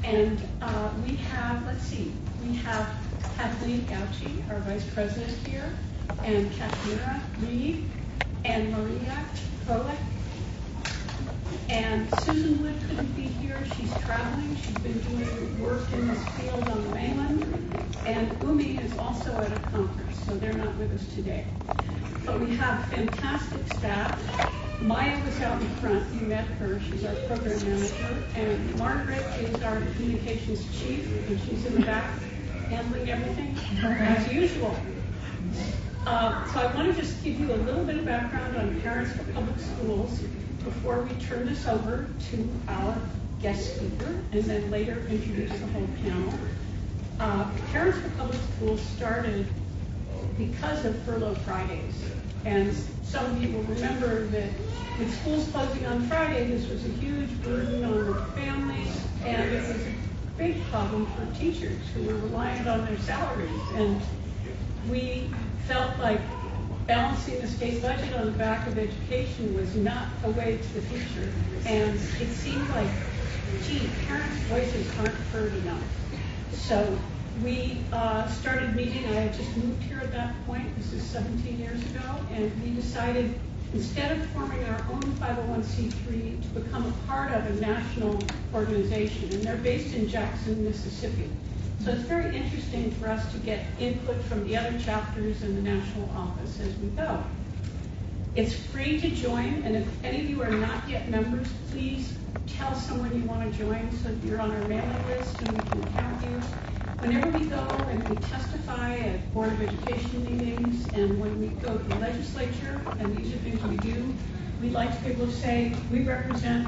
And we have, let's see, we have Kathleen Gauci, our Vice President here, and Kathleen Reed, and Maria Krolek. And Susan Wood couldn't be here. She's traveling. She's been doing work in this field on the mainland. And Umi is also at a conference, so they're not with us today. But we have fantastic staff. Maya was out in front. You met her. She's our program manager. And Margaret is our communications chief, and she's in the back handling everything as usual. So I want to just give you a little bit of background on Parents for Public Schools before we turn this over to our guest speaker, and then later introduce the whole panel. Parents for Public Schools started because of Furlough Fridays. And some of you will remember that with schools closing on Friday, this was a huge burden on the families, and it was a big problem for teachers who were reliant on their salaries. And we felt like balancing the state budget on the back of education was not a way to the future. And it seemed like, gee, parents' voices aren't heard enough. So we started meeting. I had just moved here at that point. This is 17 years ago. And we decided, instead of forming our own 501c3, to become a part of a national organization. And they're based in Jackson, Mississippi. So it's very interesting for us to get input from the other chapters in the national office as we go. It's free to join, and if any of you are not yet members, please tell someone you want to join so that you're on our mailing list and we can count you. Whenever we go and we testify at Board of Education meetings and when we go to the legislature, and these are things we do, we like to be able to say we represent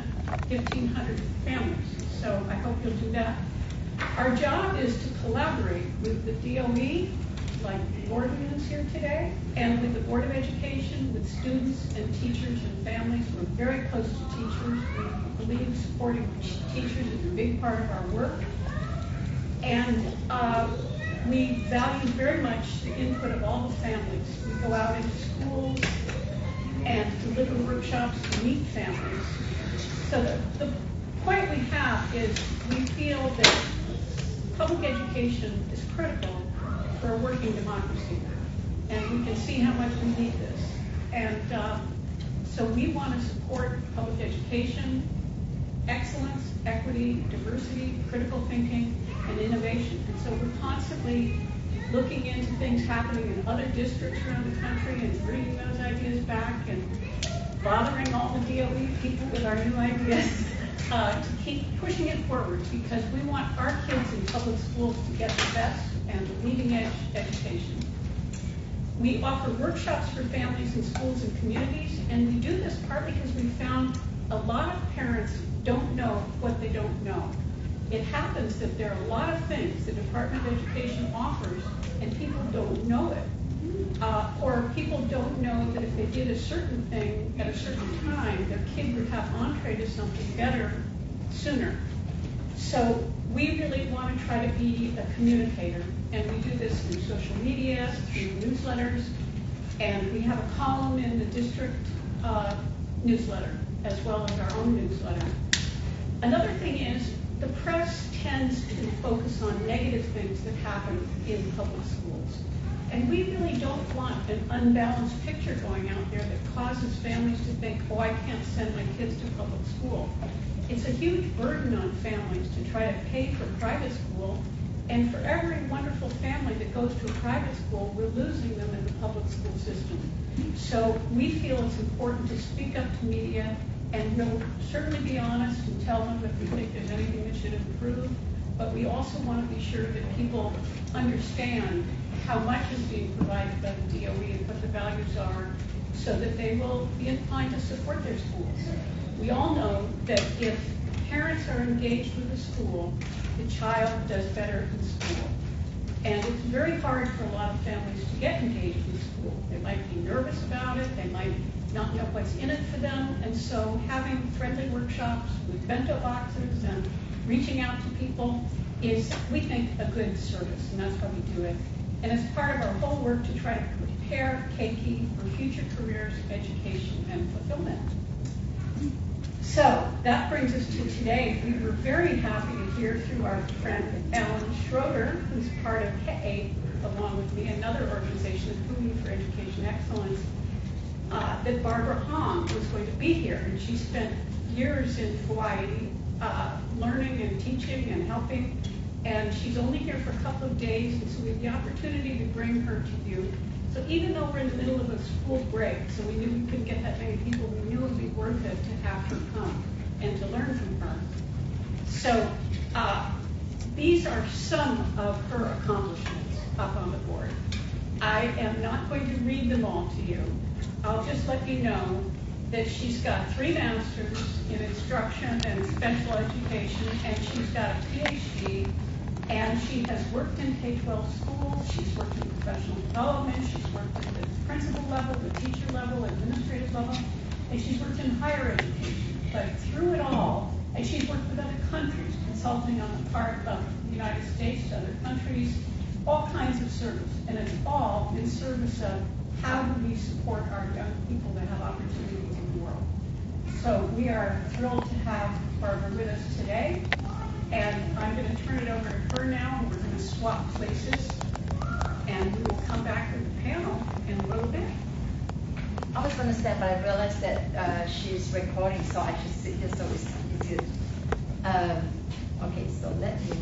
1,500 families. So I hope you'll do that. Our job is to collaborate with the DOE, like the ordinance here today, and with the Board of Education, with students and teachers and families. We're very close to teachers. We believe supporting teachers is a big part of our work. And we value very much the input of all the families. We go out into schools and deliver workshops to meet families. So the point we have is we feel that public education is critical for a working democracy, and we can see how much we need this. And so we want to support public education, excellence, equity, diversity, critical thinking, and innovation. And so we're constantly looking into things happening in other districts around the country and bringing those ideas back and bothering all the DOE people with our new ideas. To keep pushing it forward, because we want our kids in public schools to get the best and the leading edge education. We offer workshops for families in schools and communities, and we do this partly because we found a lot of parents don't know what they don't know. It happens that there are a lot of things the Department of Education offers, and people don't know it. Or people don't know that if they did a certain thing at a certain time, their kid would have entree to something better sooner. So we really want to try to be a communicator, and we do this through social media, through newsletters, and we have a column in the district newsletter as well as our own newsletter. Another thing is the press tends to focus on negative things that happen in public schools. And we really don't want an unbalanced picture going out there that causes families to think, oh, I can't send my kids to public school. It's a huge burden on families to try to pay for private school. And for every wonderful family that goes to a private school, we're losing them in the public school system. So we feel it's important to speak up to media, and we'll certainly be honest and tell them if we think there's anything that should improve. But we also want to be sure that people understand how much is being provided by the DOE and what the values are, so that they will be inclined to support their schools. We all know that if parents are engaged with the school, the child does better in school. And it's very hard for a lot of families to get engaged with school. They might be nervous about it, they might not know what's in it for them, and so having friendly workshops with bento boxes and reaching out to people is, we think, a good service, and that's why we do it. And it's part of our whole work to try to prepare Keiki for future careers, education, and fulfillment. So that brings us to today. We were very happy to hear through our friend Ellen Schroeder, who's part of K, along with me, another organization, Umi for Education Excellence, that Barbara Hong was going to be here. And she spent years in Hawaii learning and teaching and helping. And she's only here for a couple of days, and so we have the opportunity to bring her to you. So even though we're in the middle of a school break, so we knew we couldn't get that many people, we knew it would be worth it to have her come and to learn from her. So these are some of her accomplishments up on the board. I am not going to read them all to you. I'll just let you know that she's got 3 masters in instruction and special education, and she's got a PhD, and she has worked in K-12 schools, she's worked in professional development, she's worked at the principal level, the teacher level, administrative level, and she's worked in higher education. But through it all, and she's worked with other countries, consulting on the part of the United States to other countries, all kinds of service, and it's all in service of how do we support our young people that have opportunities in the world. So we are thrilled to have Barbara with us today, and I'm going to turn it over to her now, and we're going to swap places, and we will come back with the panel in a little bit. I was going to say, but I realized that she's recording, so I should sit here so it's easier. Okay, so let me do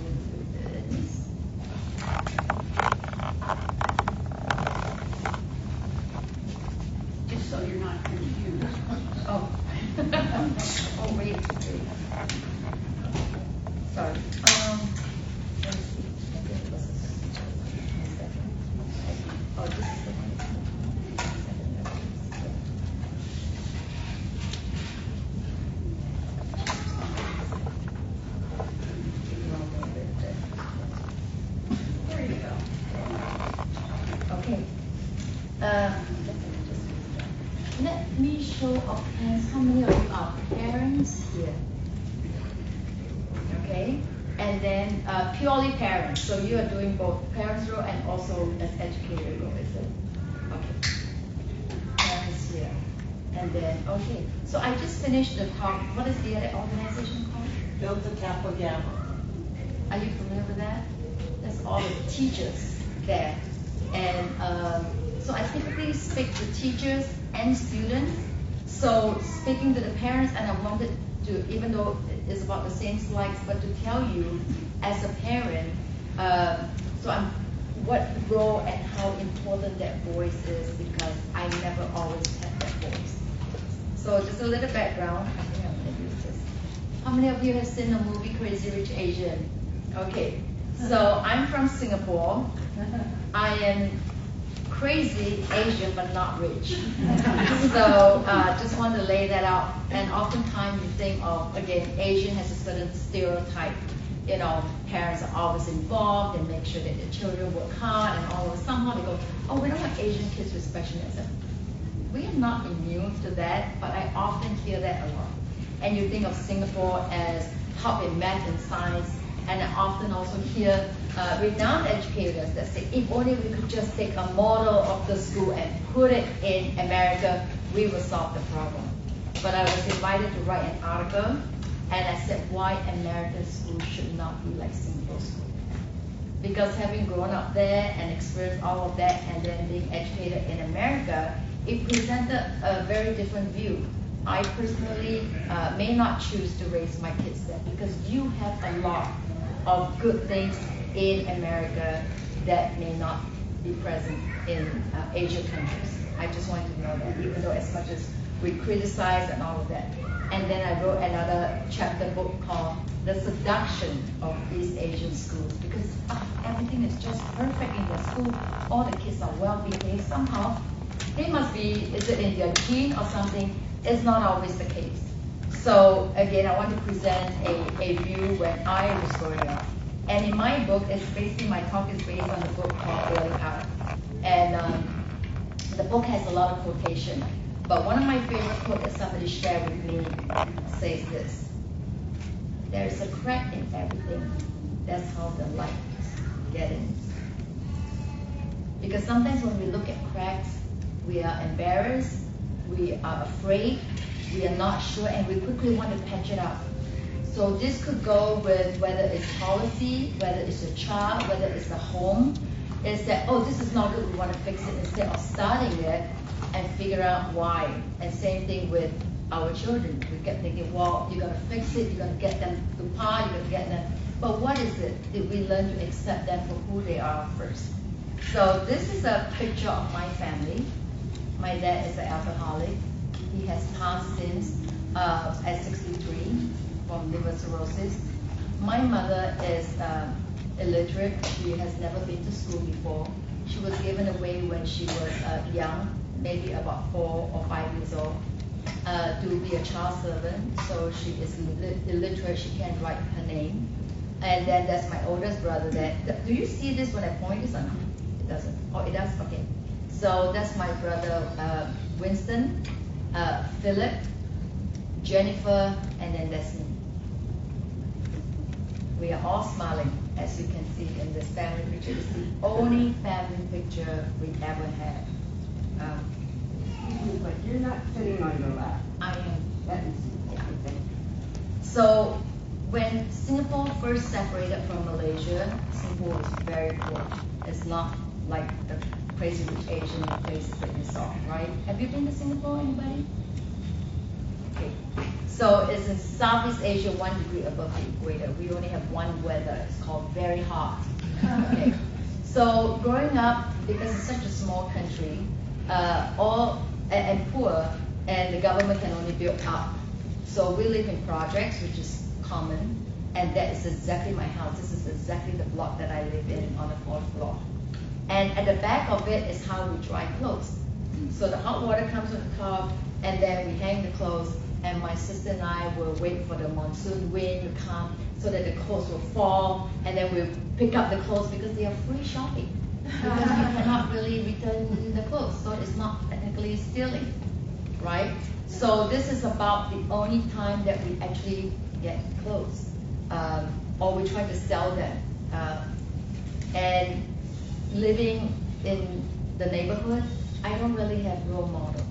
this. Just so you're not confused. Oh. Oh, wait. Sorry. Let's see. Oh, this is the one. There you go. Okay. Let me show of hands. How many of you are parents here? Okay. And then purely parents. So you are doing both parents role and also as educator role, is it? Okay. Parents here. And then, okay. So I just finished the talk. What is the other organization called? Delta Kappa Gamma. Are you familiar with that? That's all the teachers there. And so I typically speak to teachers and students. So speaking to the parents, and I wanted to, even though it's about the same slides, but to tell you as a parent, what role and how important that voice is, because I never always had that voice. So just a little background. I think I'm going to use this. How many of you have seen the movie Crazy Rich Asian? Okay, so I'm from Singapore. I am crazy Asian, but not rich. So just want to lay that out. And oftentimes you think of, again, Asian has a certain stereotype. You know, parents are always involved and make sure that their children work hard, and all of somehow they go, oh, we don't want Asian kids with special needs. We are not immune to that, but I often hear that a lot. And you think of Singapore as top in math and science, and I often also hear renowned educators that say, if only we could just take a model of the school and put it in America, we will solve the problem. But I was invited to write an article, and I said why American schools should not be like Singapore school. Because having grown up there and experienced all of that, and then being educated in America, it presented a very different view. I personally may not choose to raise my kids there, because you have a lot of good things in America that may not be present in Asian countries. I just want you to know that, even though as much as we criticize and all of that. And then I wrote another chapter book called The Seduction of East Asian Schools, because everything is just perfect in the school. All the kids are well behaved somehow. They must be, is it in their gene or something? It's not always the case. So again, I want to present a view when I was growing up. And in my book, it's basically, my talk is based on the book called Early Art. And the book has a lot of quotation. But one of my favorite quotes that somebody shared with me says this: there is a crack in everything. That's how the light gets in. Because sometimes when we look at cracks, we are embarrassed, we are afraid, we are not sure, and we quickly want to patch it up. So this could go with whether it's policy, whether it's a child, whether it's the home, is that, oh, this is not good, we want to fix it, instead of starting it and figure out why. And same thing with our children. We kept thinking, well, you're gonna fix it, you're gonna get them to par, you're gonna get them, but what is it? Did we learn to accept them for who they are first? So this is a picture of my family. My dad is an alcoholic. He has passed since at 63 from liver cirrhosis. My mother is illiterate. She has never been to school before. She was given away when she was young, maybe about 4 or 5 years old, to be a child servant. So she is illiterate. She can't write her name. And then there's my oldest brother. Do you see this when I point this on? It doesn't. Oh, it does. Okay. So that's my brother Winston, Philip, Jennifer, and then that's me. We are all smiling, as you can see in this family picture. It's the only family picture we ever had. But you're not sitting on your lap. I am. That is everything. So when Singapore first separated from Malaysia, Singapore was very poor. It's not like the crazy rich Asian places that you saw, right? Have you been to Singapore, anybody? Okay. So it's in Southeast Asia, 1 degree above the equator. We only have one weather. It's called very hot. Okay. So growing up, because it's such a small country, and poor, and the government can only build up. So we live in projects, which is common, and that is exactly my house. This is exactly the block that I live in on the 4th floor. And at the back of it is how we dry clothes. So the hot water comes on the top, and then we hang the clothes, and my sister and I will wait for the monsoon wind to come so that the clothes will fall, and then we'll pick up the clothes because they are free shopping. Because you cannot really return the clothes, so it's not technically stealing, right? So this is about the only time that we actually get clothes, or we try to sell them. And living in the neighborhood, I don't really have role models.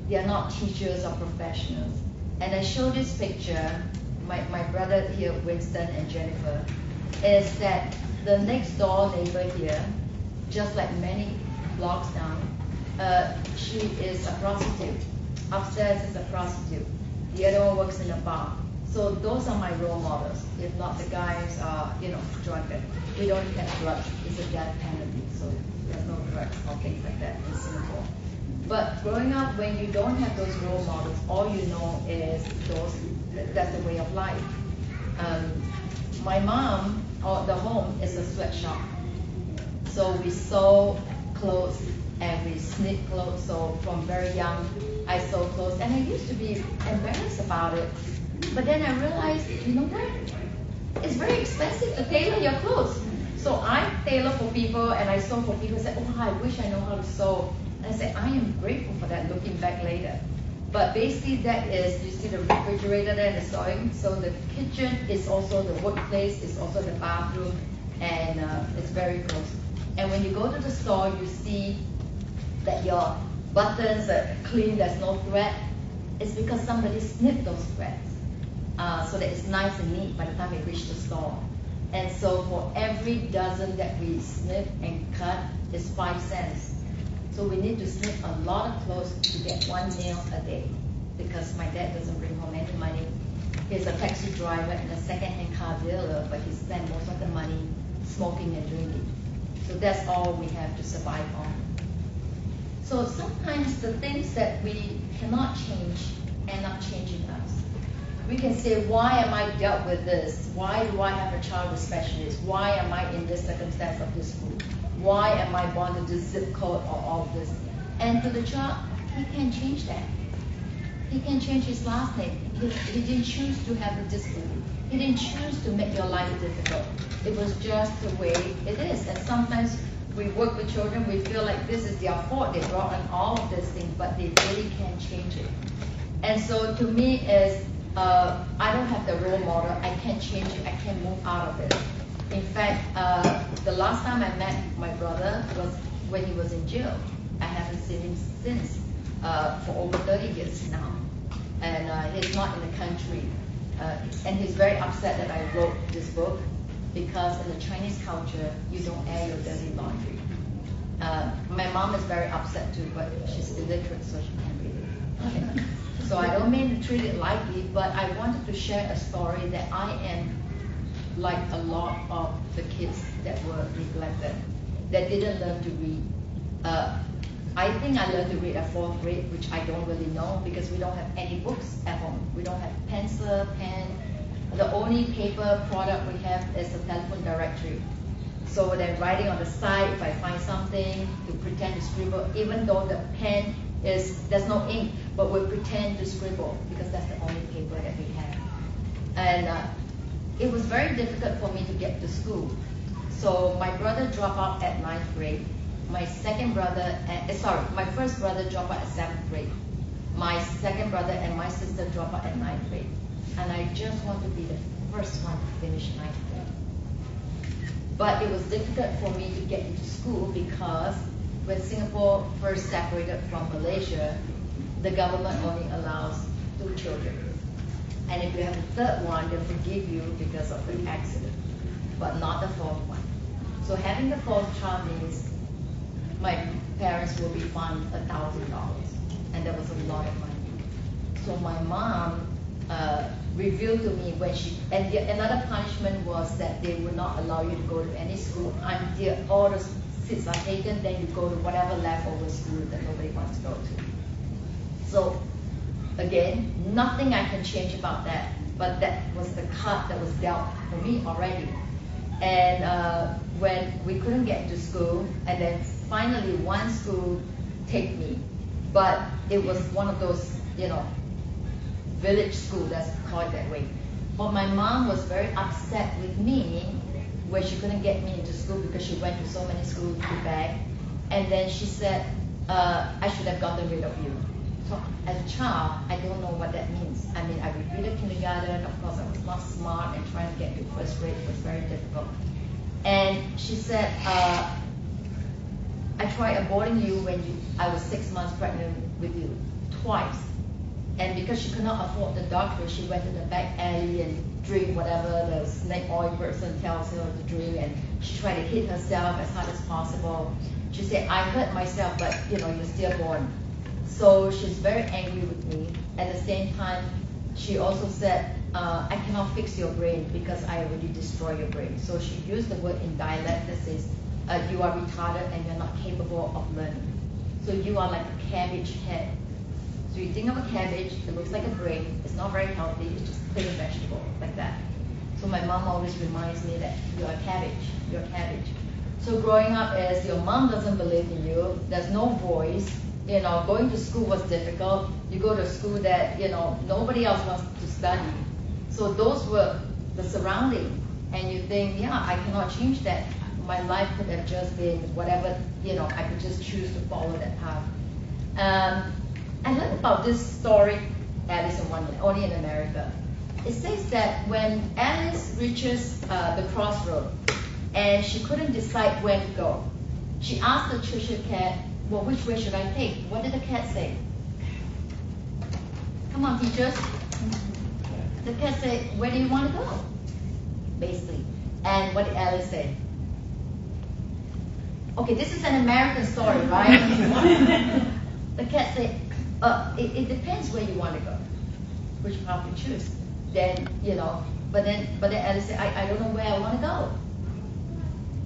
They are not teachers or professionals. And I show this picture, my brother here, Winston and Jennifer, is that the next door neighbor here, just like many blocks down, she is a prostitute. Upstairs is a prostitute. The other one works in a bar. So those are my role models. If not, the guys are, drug addicts. We don't have drugs. It's a death penalty. So there's no drugs or things like that in Singapore. But growing up, when you don't have those role models, all you know is that's the way of life. My mom, or the home, is a sweatshop. So we sew clothes and we knit clothes. So from very young, I sew clothes. And I used to be embarrassed about it. But then I realized, you know what? It's very expensive to tailor your clothes. So I tailor for people and I sew for people. Say, oh, I wish I know how to sew. And I say, I am grateful for that looking back later. But basically that is, you see the refrigerator there and the sewing. So the kitchen is also the workplace, it's also the bathroom, and it's very close. And when you go to the store, you see that your buttons are clean, there's no thread. It's because somebody snipped those threads. So that it's nice and neat by the time it reaches the store. And so for every dozen that we snip and cut, it's 5 cents. So we need to snip a lot of clothes to get 1 meal a day, because my dad doesn't bring home any money. He's a taxi driver and a second-hand car dealer, but he spends most of the money smoking and drinking. So that's all we have to survive on. So sometimes the things that we cannot change end up changing us. We can say, why am I dealt with this? Why do I have a child with special needs? Why am I in this circumstance of this school? Why am I born to this zip code or all of this? And to the child, he can change that. He can change his last name. He didn't choose to have a disability. He didn't choose to make your life difficult. It was just the way it is. And sometimes we work with children, we feel like this is their fault. They brought on all of these things, but they really can't change it. And so to me is, I don't have the role model. I can't change it. I can't move out of it. In fact, the last time I met my brother was when he was in jail. I haven't seen him since. for over 30 years now. And he's not in the country. And he's very upset that I wrote this book because in the Chinese culture, you don't air your dirty laundry. My mom is very upset too, but she's illiterate, so she can't read it. Okay. So I don't mean to treat it lightly, but I wanted to share a story that I am like a lot of the kids that were neglected, that didn't learn to read. I think I learned to read at 4th grade, which I don't really know because we don't have any books at home. We don't have pencil, pen. The only paper product we have is the telephone directory. So then writing on the side, if I find something, to pretend to scribble, even though the pen there's no ink, but we pretend to scribble because that's the only paper that we have. And it was very difficult for me to get to school. So my brother dropped out at 9th grade. My first brother dropped out at 7th grade. My second brother and my sister dropped out at 9th grade. And I just want to be the first one to finish 9th grade. But it was difficult for me to get into school because when Singapore first separated from Malaysia, the government only allows 2 children. And if you have a third one, they'll forgive you because of the accident, but not the 4th one. So having the 4th child means my parents will be fined $1,000, and that was a lot of money. So my mom revealed to me when another punishment was that they would not allow you to go to any school until all the seats are taken, then you go to whatever leftover school that nobody wants to go to. So again, nothing I can change about that, but that was the card that was dealt for me already. And when we couldn't get into school, and then finally one school take me, but it was one of those, village school, that's called that way. But my mom was very upset with me when she couldn't get me into school because she went to so many schools to beg. And then she said, I should have gotten rid of you. So as a child, I don't know what that means. I mean, I repeated kindergarten. Of course, I was not smart and trying to get to 1st grade was very difficult. And she said, I tried aborting you when I was 6 months pregnant with you, twice. And because she could not afford the doctor, she went to the back alley and drink whatever the snake oil person tells her to drink, and she tried to hit herself as hard as possible. She said, I hurt myself, but you're stillborn. So she's very angry with me. At the same time, she also said, I cannot fix your brain because I already destroyed your brain. So she used the word in dialect that says, you are retarded and you're not capable of learning. So you are like a cabbage head. So you think of a cabbage, it looks like a brain, it's not very healthy, it's just plain vegetable, like that. So my mom always reminds me that you're a cabbage. So growing up is your mom doesn't believe in you, there's no voice, going to school was difficult. You go to a school that, nobody else wants to study. So those were the surrounding. And you think, yeah, I cannot change that. My life could have just been whatever, I could just choose to follow that path. I learned about this story, Alice in Wonderland, only in America. It says that when Alice reaches the crossroad and she couldn't decide where to go, she asked the Cheshire Cat, well, which way should I take? What did the cat say? Come on, teachers. The cat said, where do you want to go? Basically. And what did Alice say? Okay, this is an American story, right? The cat said, it depends where you want to go, which path you choose. Then, but then Alice said, I don't know where I want to go.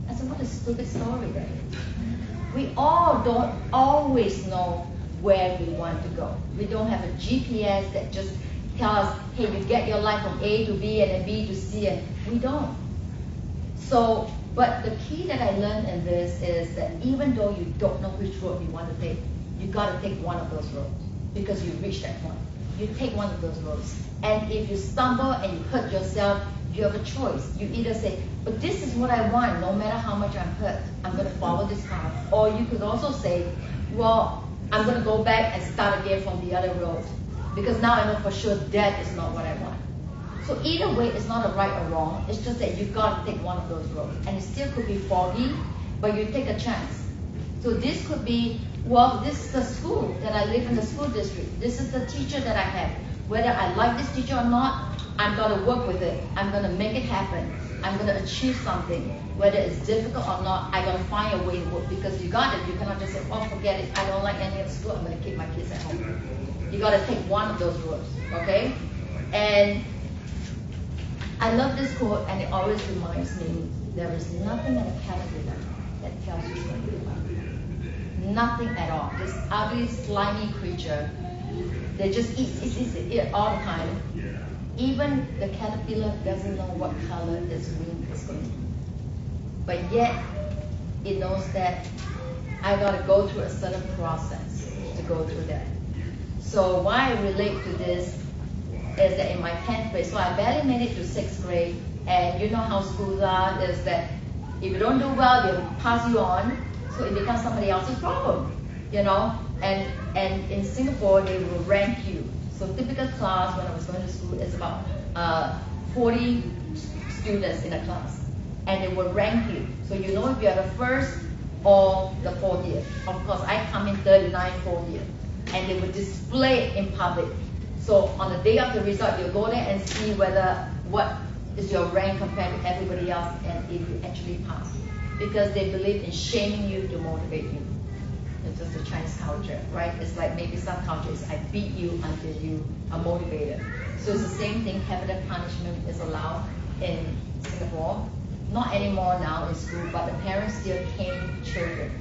I said, what a stupid story that is. We all don't always know where we want to go. We don't have a GPS that just tells us, hey, you get your life from A to B and then B to C, and we don't. So, but the key that I learned in this is that even though you don't know which road you want to take, you got to take one of those roads because you reach that point. You take one of those roads. And if you stumble and you hurt yourself, you have a choice. You either say, but this is what I want, no matter how much I'm hurt, I'm going to follow this path. Or you could also say, well, I'm going to go back and start again from the other road because now I know for sure that is not what I want. So either way, it's not a right or wrong. It's just that you've got to take one of those roads. And it still could be foggy, but you take a chance. So this could be Well, this is the school that I live in, the school district. This is the teacher that I have. Whether I like this teacher or not, I'm gonna work with it. I'm gonna make it happen. I'm gonna achieve something. Whether it's difficult or not, I'm gonna find a way to work, because you got it. You cannot just say, oh, forget it. I don't like any of school. I'm gonna keep my kids at home. You gotta take one of those roads, okay? And I love this quote, and it always reminds me, there is nothing in a caterpillar that tells you what you are. Nothing at all. This ugly, slimy creature, they just eat all the time. Even the caterpillar doesn't know what color its wing is going to be. But yet, it knows that I gotta go through a certain process to go through that. So why I relate to this is that in my 10th grade, so I barely made it to 6th grade, and you know how schools are, is that if you don't do well, they'll pass you on, so it becomes somebody else's problem, you know? And in Singapore, they will rank you. So typical class when I was going to school is about 40 students in a class, and they will rank you. So you know if you are the first or the 40th. Of course, I come in 39, 40th, and they will display it in public. So on the day of the result, you'll go there and see what is your rank compared to everybody else, and if you actually pass. Because they believe in shaming you to motivate you. It's just the Chinese culture, right? It's like maybe some cultures, I beat you until you are motivated. So it's the same thing, capital punishment is allowed in Singapore. Not anymore now in school, but the parents still cane children.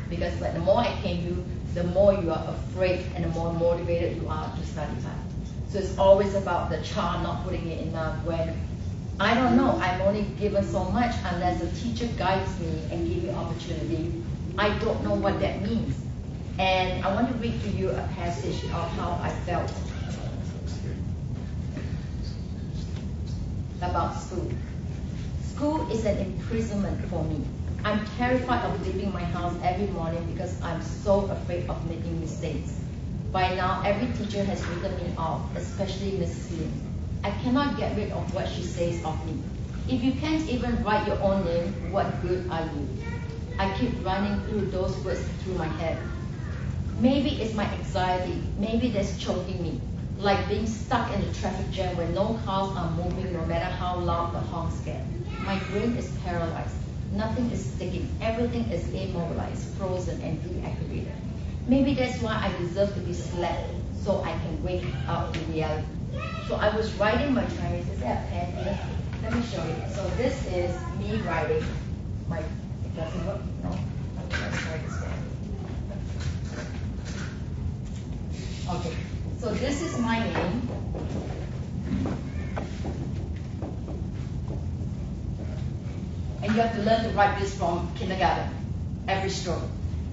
Because like, the more I cane you, the more you are afraid and the more motivated you are to study hard. So it's always about the child not putting in enough when, I don't know, I'm only given so much unless the teacher guides me and gives me opportunity. I don't know what that means. And I want to read to you a passage of how I felt about school. School is an imprisonment for me. I'm terrified of leaving my house every morning because I'm so afraid of making mistakes. By now, every teacher has written me off, especially Mrs. Lim. I cannot get rid of what she says of me. If you can't even write your own name, what good are you? I keep running through those words through my head. Maybe it's my anxiety, maybe that's choking me, like being stuck in a traffic jam where no cars are moving no matter how loud the honks get. My brain is paralyzed, nothing is sticking, everything is immobilized, frozen and deactivated. Maybe that's why I deserve to be slapped, so I can wake up to reality. So I was writing my Chinese, is there a pen here? Let me show you. So this is me writing my, it doesn't work, no? Let's try this one. Okay, so this is my name. And you have to learn to write this from kindergarten, every stroke.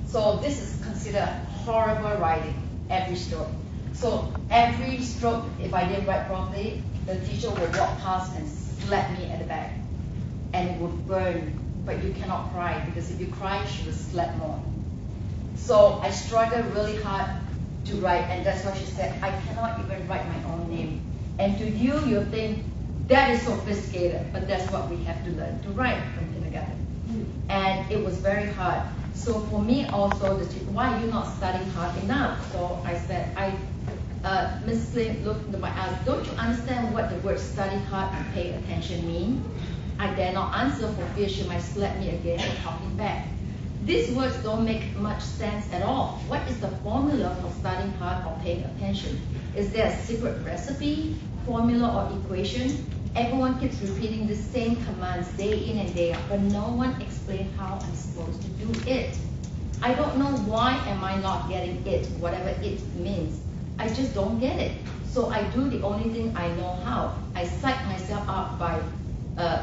So this is considered horrible writing, every stroke. So every stroke, if I didn't write properly, the teacher would walk past and slap me at the back. And it would burn, but you cannot cry, because if you cry, she will slap more. So I struggled really hard to write, and that's why she said, I cannot even write my own name. And to you, you'll think, that is sophisticated, but that's what we have to learn to write from kindergarten. And it was very hard. So for me also, why are you not studying hard enough? So I said, Ms. Lim looked into my eyes, don't you understand what the word study hard and pay attention mean? I dare not answer for fear she might slap me again for talking back. These words don't make much sense at all. What is the formula for studying hard or paying attention? Is there a secret recipe, formula, or equation? Everyone keeps repeating the same commands day in and day out, but no one explains how I'm supposed to do it. I don't know why am I not getting it, whatever it means. I just don't get it. So I do the only thing I know how. I psych myself up by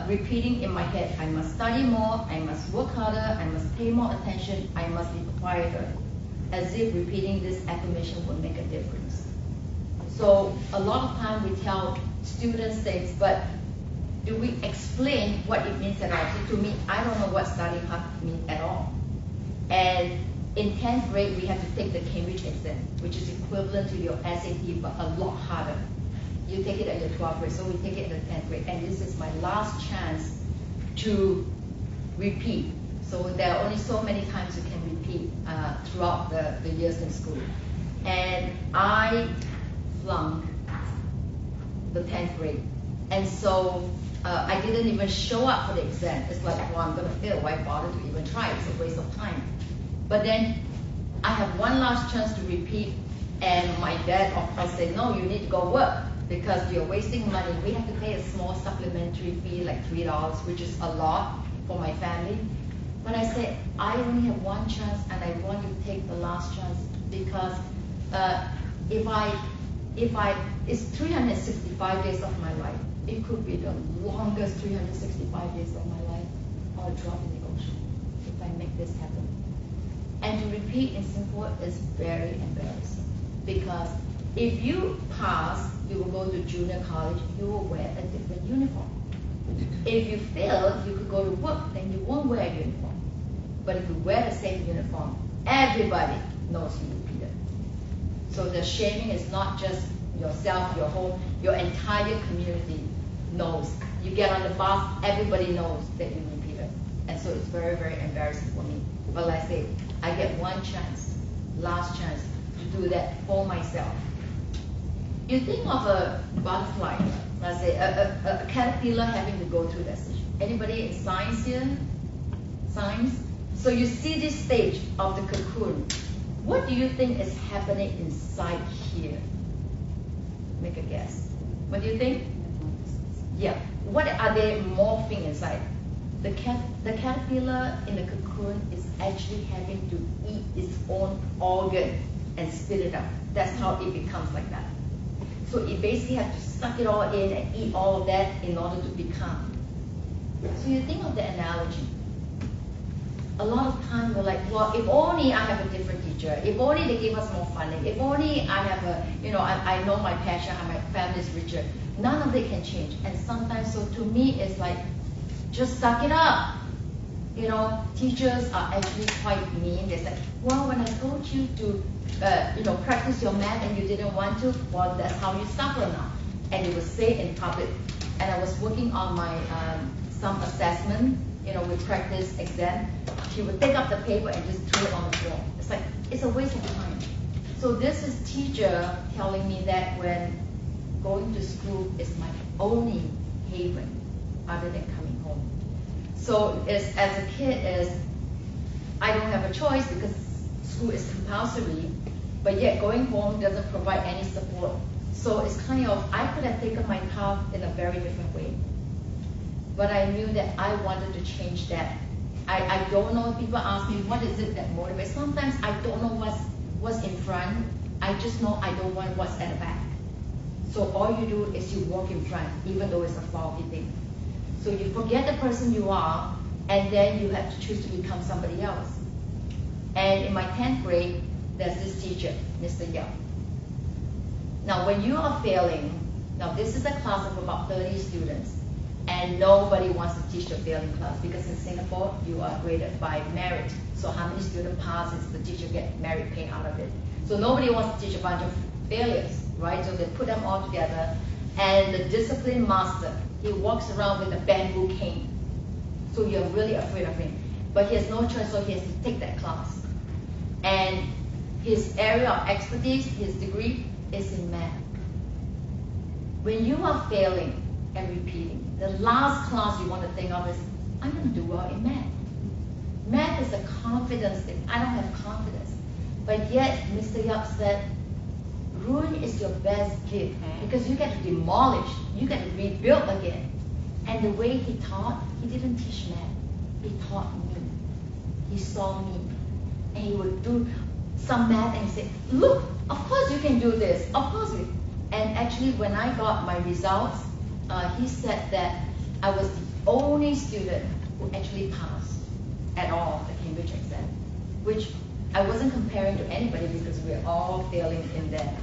repeating in my head, I must study more, I must work harder, I must pay more attention, I must be quieter, as if repeating this affirmation would make a difference. So a lot of time we tell students things, but do we explain what it means at all? So to me, I don't know what studying hard means at all. And in 10th grade, we have to take the Cambridge exam, which is equivalent to your SAT, but a lot harder. You take it at your 12th grade, so we take it at the 10th grade. And this is my last chance to repeat. So there are only so many times you can repeat throughout the years in school. And I flunked the 10th grade. And so I didn't even show up for the exam. It's like, well, I'm gonna fail, why bother to even try? It's a waste of time. But then I have one last chance to repeat, and my dad of course said, no, you need to go work because you're wasting money. We have to pay a small supplementary fee, like $3, which is a lot for my family. But I said, I only have one chance and I want to take the last chance because it's 365 days of my life. It could be the longest 365 days of my life, or a drop in the ocean if I make this happen. And to repeat in Singapore is very embarrassing because if you pass, you will go to junior college, you will wear a different uniform. If you fail, you could go to work, then you won't wear a uniform. But if you wear the same uniform, everybody knows you repeated. So the shaming is not just yourself, your home, your entire community knows. You get on the bus, everybody knows that you repeated. And so it's very, very embarrassing for me. But like I say, I get one chance, last chance, to do that for myself. You think of a butterfly, let's say a caterpillar having to go through that stage. Anybody in science here? Science? So you see this stage of the cocoon. What do you think is happening inside here? Make a guess. What do you think? Yeah. What are they morphing inside? The caterpillar in the cocoon is actually having to eat its own organ and spit it out. That's how it becomes like that. So it basically has to suck it all in and eat all of that in order to become. So you think of the analogy. A lot of times we're like, well, if only I have a different teacher, if only they give us more funding, if only I have I know my passion and my family is richer. None of it can change. And sometimes, so to me, it's like, just suck it up. Teachers are actually quite mean. They say, well, when I told you to, practice your math and you didn't want to, well, that's how you suffer now. And they would say in public. And I was working on my some assessment, with practice exam. She would take up the paper and just throw it on the floor. It's like, it's a waste of time. So this is teacher telling me that when going to school is my only haven other than coming home. So as a kid I don't have a choice because school is compulsory, but yet going home doesn't provide any support. So it's kind of, I could have taken my path in a very different way. But I knew that I wanted to change that. I don't know, people ask me, what is it that motivates? Sometimes I don't know what's in front. I just know I don't want what's at the back. So all you do is you walk in front, even though it's a faulty thing. So you forget the person you are, and then you have to choose to become somebody else. And in my 10th grade, there's this teacher, Mr. Yap. Now when you are failing, now this is a class of about 30 students, and nobody wants to teach the failing class because in Singapore, you are graded by merit. So how many students passes, the teacher gets merit pay out of it. So nobody wants to teach a bunch of failures, right? So they put them all together, and the discipline master, he walks around with a bamboo cane. So you're really afraid of him. But he has no choice, so he has to take that class. And his area of expertise, his degree, is in math. When you are failing and repeating, the last class you want to think of is, I'm going to do well in math. Math is a confidence thing. I don't have confidence. But yet, Mr. Yap said, ruin is your best gift because you get to demolish, you get to rebuild again. And the way he taught, he didn't teach math. He taught me. He saw me. And he would do some math and say, look, of course you can do this. Of course. And actually, when I got my results, he said that I was the only student who actually passed at all the Cambridge exam, which I wasn't comparing to anybody because we're all failing in there.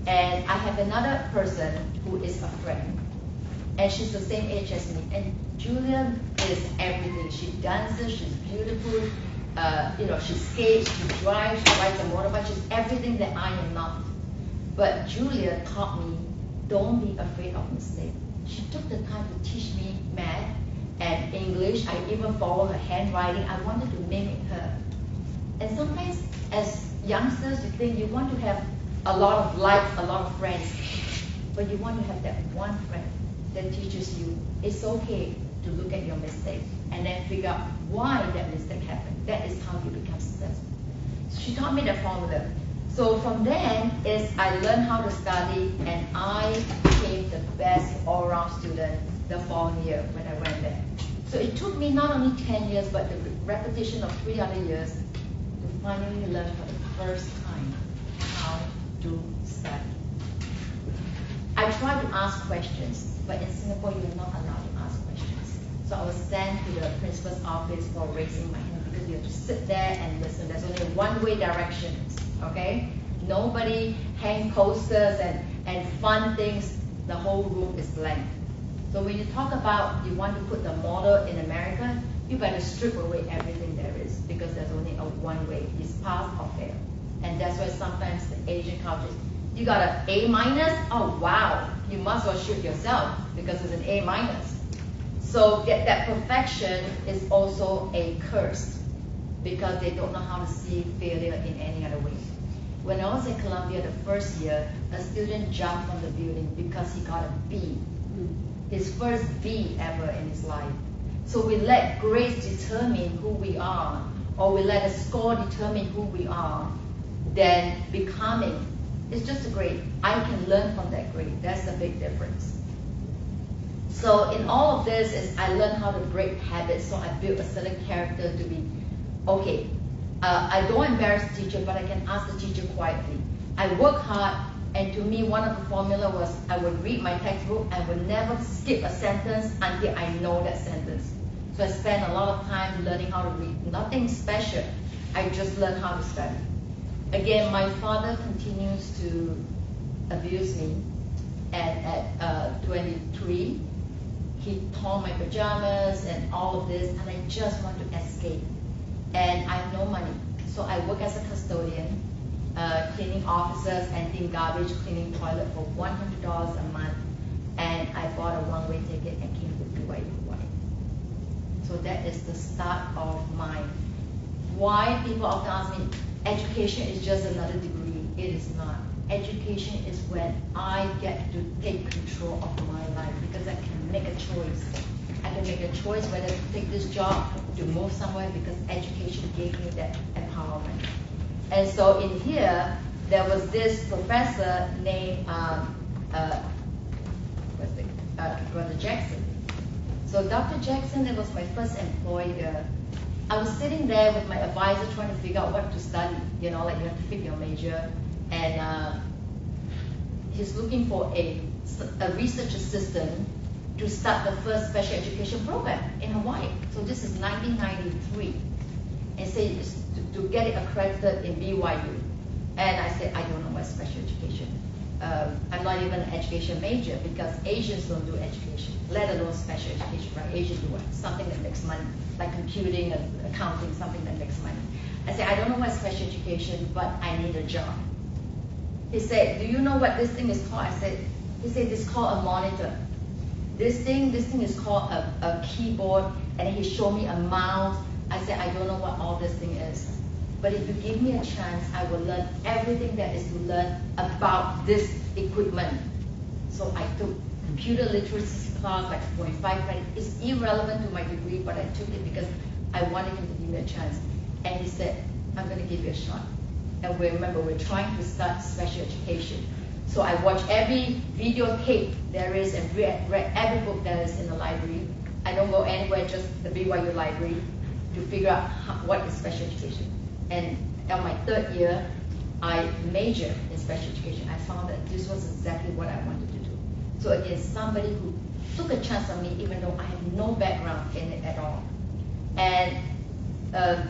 And I have another person who is a friend, and she's the same age as me. And Julia is everything. She dances, she's beautiful, she skates, she drives, she rides a motorbike, she's everything that I am not. But Julia taught me, don't be afraid of mistakes. She took the time to teach me math and English. I even follow her handwriting. I wanted to mimic her. And sometimes as youngsters, you think you want to have a lot of likes, a lot of friends, but you want to have that one friend that teaches you it's okay to look at your mistake and then figure out why that mistake happened. That is how you become successful. So she taught me that formula. So from then I learned how to study, and I became the best all-round student the following year when I went there. So it took me not only 10 years, but the repetition of 3 other years to finally learn for the first time how to study. I tried to ask questions, but in Singapore you're not allowed to ask questions. So I was sent to the principal's office for raising my hand because you have to sit there and listen. There's only one-way directions, okay? Nobody hang posters and fun things. The whole room is blank. So when you talk about you want to put the model in America, you better strip away everything there is because there's only a one way. It's pass or fail. And that's why sometimes the Asian cultures, you got an A minus? Oh wow, you must well shoot yourself because it's an A minus. So that perfection is also a curse because they don't know how to see failure in any other way. When I was at Columbia the first year, a student jumped from the building because he got a B. His first B ever in his life. So we let grades determine who we are, or we let a score determine who we are, then becoming. It's just a grade. I can learn from that grade. That's the big difference. So in all of this is I learned how to break habits. So I built a certain character to be, okay, I don't embarrass the teacher, but I can ask the teacher quietly. I work hard, and to me, one of the formula was I would read my textbook and would never skip a sentence until I know that sentence. So I spent a lot of time learning how to read. Nothing special. I just learned how to study. Again, my father continues to abuse me. And at 23, he tore my pajamas and all of this, and I just want to escape. And I have no money. So I work as a custodian, cleaning offices, emptying garbage, cleaning toilet for $100 a month. And I bought a one-way ticket and came to Hawaii. So that is the start of my, why people often ask me, education is just another degree. It is not. Education is when I get to take control of my life because I can make a choice. I can make a choice whether to take this job, to move somewhere, because education gave me that empowerment. And so in here, there was this professor named Brother Jackson. So Dr. Jackson, that was my first employer. I was sitting there with my advisor trying to figure out what to study. You know, like you have to pick your major. And he's looking for a research assistant to start the first special education program in Hawaii. So this is 1993. And say to get it accredited in BYU. And I said, I don't know what's special education. I'm not even an education major because Asians don't do education, let alone special education, right? Asians do what? Something that makes money, like computing and accounting, something that makes money. I said, I don't know what special education, but I need a job. He said, do you know what this thing is called? He said, it's called a monitor. This thing is called a keyboard, and he showed me a mouse. I said, I don't know what all this thing is. But if you give me a chance, I will learn everything that is to learn about this equipment. So I took computer literacy class, like 45 credits. It's irrelevant to my degree, but I took it because I wanted him to give me a chance. And he said, I'm going to give you a shot. And remember, we're trying to start special education. So I watched every videotape there is and read every book there is in the library. I don't go anywhere, just the BYU library, to figure out what is special education. And on my third year, I majored in special education. I found that this was exactly what I wanted to do. So again, somebody who took a chance on me, even though I have no background in it at all. And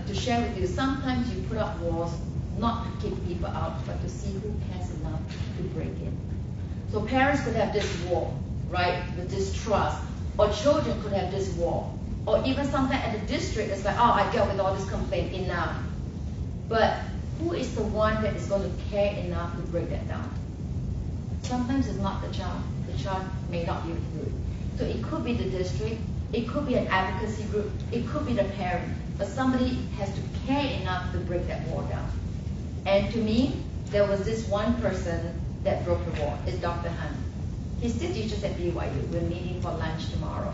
to share with you, sometimes you put up walls not to keep people out, but to see who cares enough to break in. So parents could have this wall, right, with distrust, or children could have this wall, or even sometimes at the district, it's like, oh, I dealt with all this complaint, enough. But who is the one that is going to care enough to break that down? Sometimes it's not the child. The child may not be able to do it. So it could be the district, it could be an advocacy group, it could be the parent, but somebody has to care enough to break that wall down. And to me, there was this one person that broke the wall. It's Dr. Han. He still teaches at BYU. We're meeting for lunch tomorrow.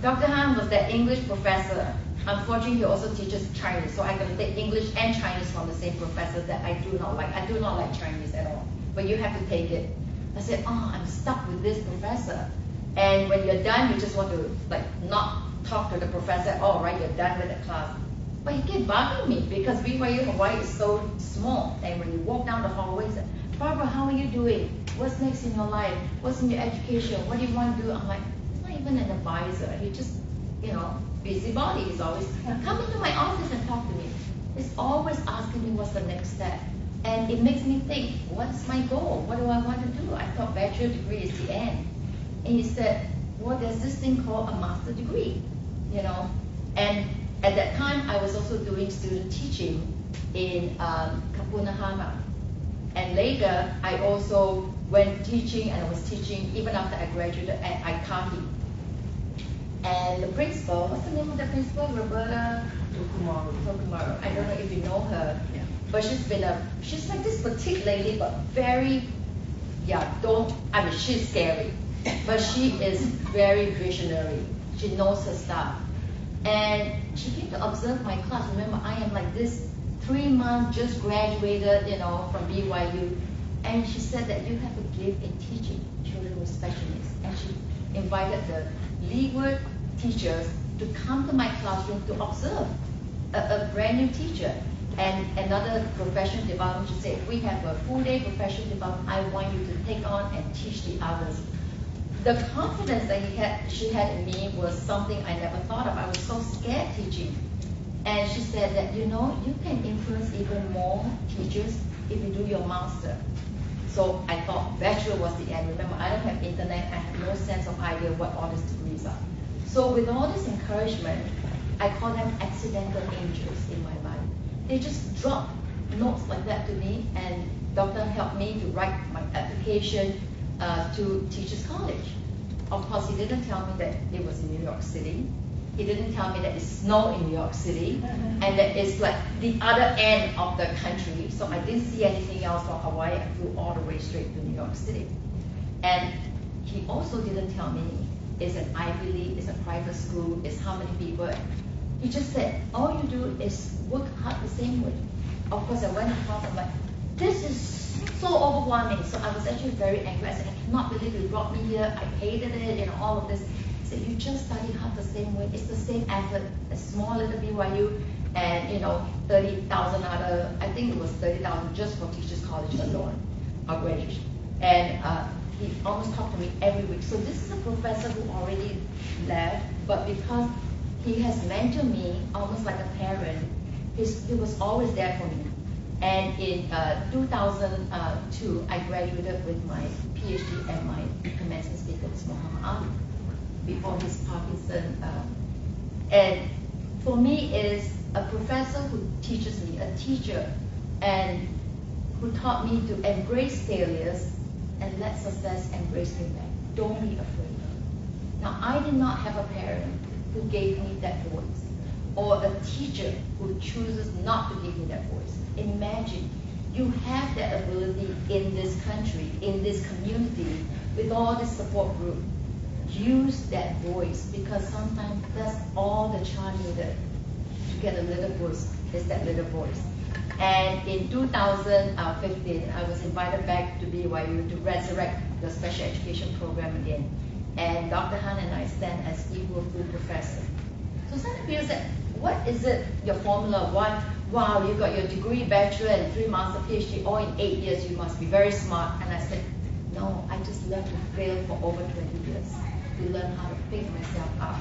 Dr. Han was that English professor. Unfortunately, he also teaches Chinese, so I can take English and Chinese from the same professor that I do not like. I do not like Chinese at all, but you have to take it. I said, oh, I'm stuck with this professor. And when you're done, you just want to not talk to the professor at all, right? You're done with the class. But he kept bugging me because BYU Hawaii is so small. And when you walk down the hallway, he said, Barbara, how are you doing? What's next in your life? What's in your education? What do you want to do? I'm like, he's not even an advisor. He just, busybody. He's always, come into my office and talk to me. He's always asking me what's the next step. And it makes me think, what's my goal? What do I want to do? I thought bachelor degree is the end. And he said, well, there's this thing called a master degree, And at that time, I was also doing student teaching in Kapunahama. And later, I also went teaching, and I was teaching even after I graduated at Aikahi. And the principal, what's the name of the principal? Roberta Tokumaru. I don't know if you know her, but she's like this petite lady, but very, she's scary, but she is very visionary. She knows her stuff. And she came to observe my class. Remember, I am like this 3 months, just graduated, from BYU. And she said that you have a gift in teaching children with special needs. And she invited the leeward teachers to come to my classroom to observe a brand new teacher. And another professional development, she said, we have a full day professional development. I want you to take on and teach the others. The confidence that she had in me was something I never thought of. I was so scared teaching. And she said that, you can influence even more teachers if you do your master. So I thought bachelor was the end. Remember, I don't have internet. I have no sense of idea what all these degrees are. So with all this encouragement, I call them accidental angels in my life. They just drop notes like that to me, and Doctor helped me to write my application to Teachers College. Of course, he didn't tell me that it was in New York City. He didn't tell me that it snowed in New York City, and that it's like the other end of the country. So I didn't see anything else from Hawaii. I flew all the way straight to New York City. And he also didn't tell me it's an Ivy League, it's a private school, it's how many people. He just said, all you do is work hard the same way. Of course, I went to class, I'm like, this is so overwhelming. So I was actually very angry. I said, I cannot believe you brought me here. I hated it, all of this. He said, you just study hard the same way. It's the same effort. A small little BYU and, 30,000 other, I think it was 30,000 just for Teachers College alone, our graduation. And he almost talked to me every week. So this is a professor who already left, but because he has mentored me almost like a parent, he was always there for me. And in 2002, I graduated with my PhD and my commencement speaker was Muhammad Ali before his Parkinson. And for me, it is a professor who teaches me, a teacher, and who taught me to embrace failures and let success embrace me back. Don't be afraid. Now, I did not have a parent who gave me that voice, or a teacher who chooses not to give me that voice. Imagine you have that ability in this country, in this community, with all this support group. Use that voice, because sometimes that's all the child needed to get a little boost, is that little voice. And in 2015, I was invited back to BYU to resurrect the special education program again. And Dr. Han and I stand as equal full professor. So some people said, what is it, your formula? Wow, you got your degree, bachelor, and 3 master PhD, all in 8 years, you must be very smart. And I said, no, I just learned to fail for over 20 years to learn how to pick myself up.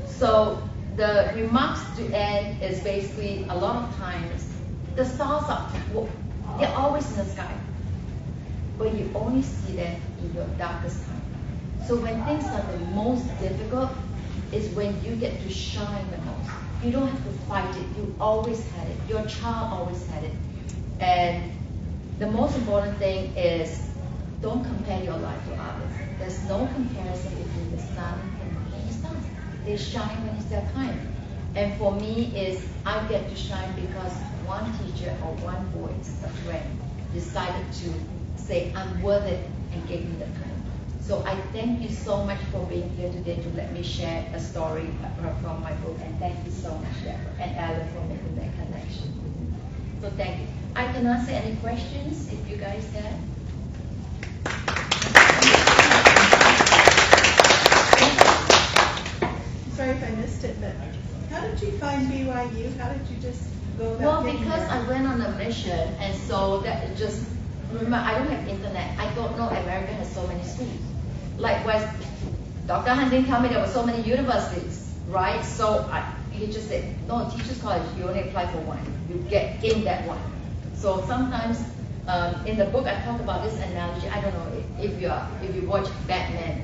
So the remarks to end is basically, a lot of times, the stars are, they're always in the sky, but you only see them in your darkest time. So when things are the most difficult, is when you get to shine the most. You don't have to fight it. You always had it. Your child always had it. And the most important thing is, don't compare your life to others. there's no comparison between the sun and the stars. They shine when it's their time. And for me is I get to shine because one teacher or one voice, a friend, decided to say I'm worth it and gave me the time. So I thank you so much for being here today to let me share a story from my book. And thank you so much, Deborah and Alan, for making that connection. So thank you. I can answer any questions if you guys have. Sorry if I missed it, but how did you find BYU? How did you just go about Well, getting because there? I went on a mission, and so that just, remember, I don't have internet. I don't know America has so many schools. Likewise, Dr. Han didn't tell me there were so many universities, right? So he just said, no, teachers college, you only apply for one. You get in that one. So sometimes in the book I talk about this analogy. I don't know if you watch Batman.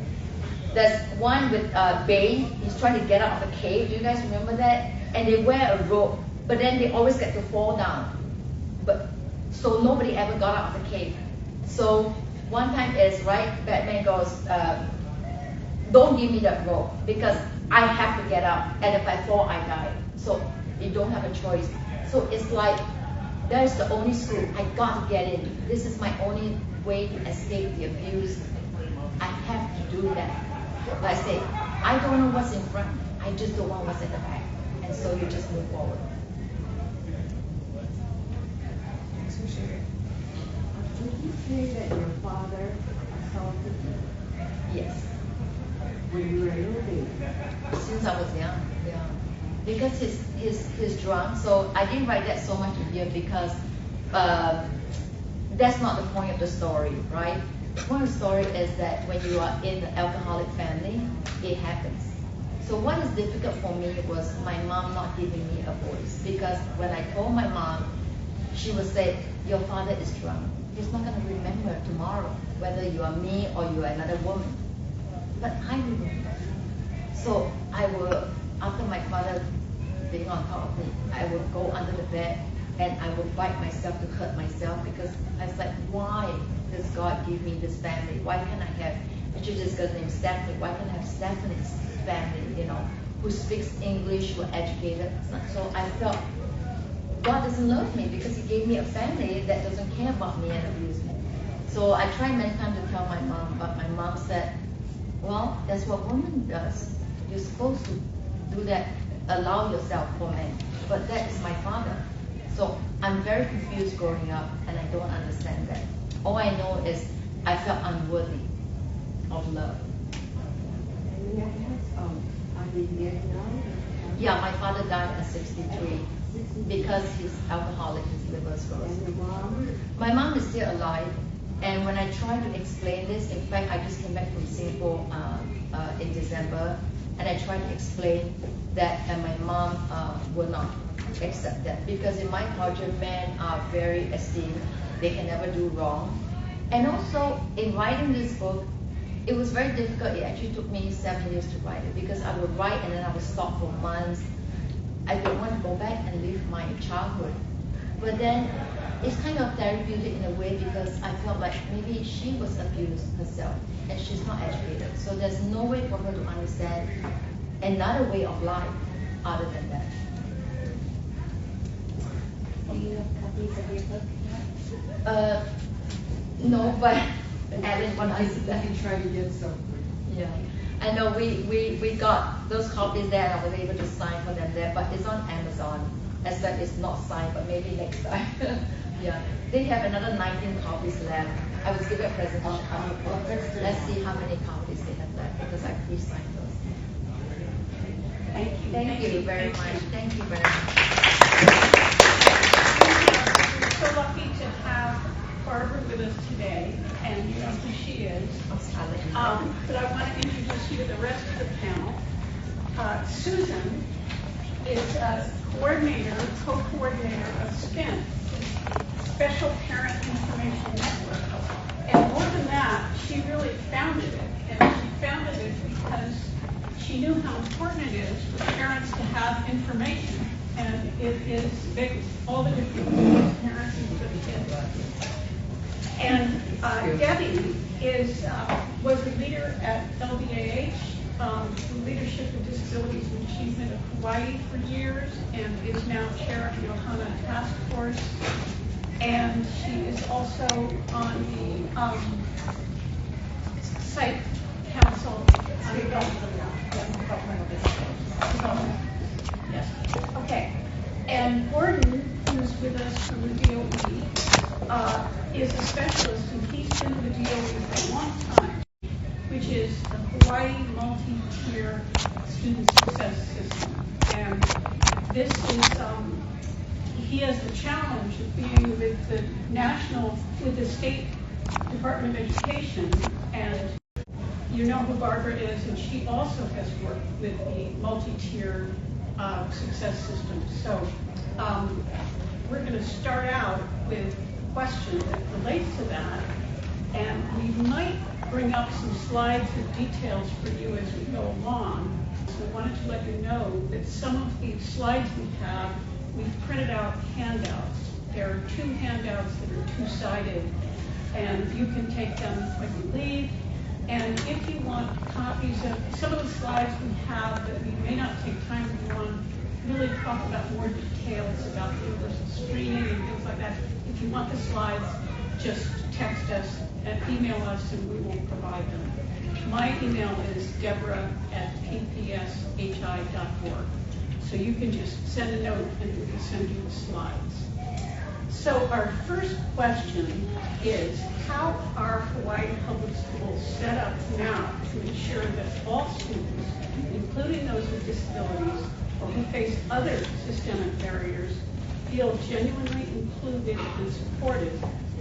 There's one with Bane. He's trying to get out of a cave. Do you guys remember that? And they wear a robe, but then they always get to fall down. But so nobody ever got out of the cave. So one time is right. Batman goes, "Don't give me that rope because I have to get out, and if I fall, I die." So you don't have a choice. So it's like there's the only school. I got to get in. This is my only way to escape the abuse. I have to do that. Like I say, I don't know what's in front. I just don't want what's in the back. And so you just move forward. Did you say that your father assaulted you Yes. when you were a little baby? Since I was young, yeah. Because he's drunk, so I didn't write that so much in here because that's not the point of the story, right? The point of the story is that when you are in an alcoholic family, it happens. So what is difficult for me was my mom not giving me a voice, because when I told my mom, she would say, "Your father is drunk. He's not going to remember tomorrow whether you are me or you are another woman." But I remember. So I will, after my father being on top of me, I would go under the bed and I would bite myself to hurt myself, because I was like, why does God give me this family? Why can't I have, this girl named Stephanie, why can't I have Stephanie's family, who speaks English, who are educated? So I felt God doesn't love me because he gave me a family that doesn't care about me and abuse me. So I tried many times to tell my mom, but my mom said, well, that's what woman does. You're supposed to do that, allow yourself for men. But that is my father. So I'm very confused growing up, and I don't understand that. All I know is I felt unworthy of love. And your husband, are they dead now? Yeah, my father died at 63 because he's alcoholic, his liver cirrhosis. And your mom? My mom is still alive, and when I try to explain this, in fact, I just came back from Singapore in December, and I tried to explain that, and my mom will not accept that, because in my culture, men are very esteemed. They can never do wrong. And also, in writing this book, it was very difficult. It actually took me 7 years to write it, because I would write and then I would stop for months. I don't want to go back and live my childhood. But then it's kind of therapeutic in a way, because I felt like maybe she was abused herself and she's not educated. So there's no way for her to understand another way of life other than that. Do you have copies of your book? No, but Alan wants I that. can try to get some. Yeah, I know we got those copies there, and I was able to sign for them there, but it's on Amazon. Except it's not signed, but maybe next time. Yeah, they have another 19 copies left. I was given a presentation. Let's see how many copies they have left, because I pre-signed those. Thank you very much. Thank you very much. We're so lucky to have Barbara with us today, and you know who she is. But I want to introduce you to the rest of the panel. Susan is a co-coordinator of SPIN, Special Parent Information Network. And more than that, she really founded it. And she founded it because she knew how important it is for parents to have information. And it is all the different parents and for the kids. And Debbie was a leader at LDAH, Leadership in Disabilities and Achievement of Hawaii for years, and is now chair of the Ohana Task Force. And she is also on the site council on developmental disabilities. Yes. Okay. And Gordon, who's with us from the DOE, is a specialist, and he's been with the DOE for a long time, which is the Hawaii multi-tier student success system. And this is, he has the challenge of being with the state Department of Education, and you know who Barbara is, and she also has worked with the multi-tier success system. So we're going to start out with a question that relates to that, and we might bring up some slides with details for you as we go along. So I wanted to let you know that some of the slides we've printed out handouts. There are 2 handouts that are 2-sided, and you can take them when you leave. And if you want copies of some of the slides we have that we may not take time to go on, really talk about more details about universal screening and things like that. If you want the slides, just text us and email us and we will provide them. My email is deborah@ppshi.org. So you can just send a note and we can send you the slides. So our first question is, how are Hawaii Public Schools set up now to ensure that all students, including those with disabilities or who face other systemic barriers, feel genuinely included and supported,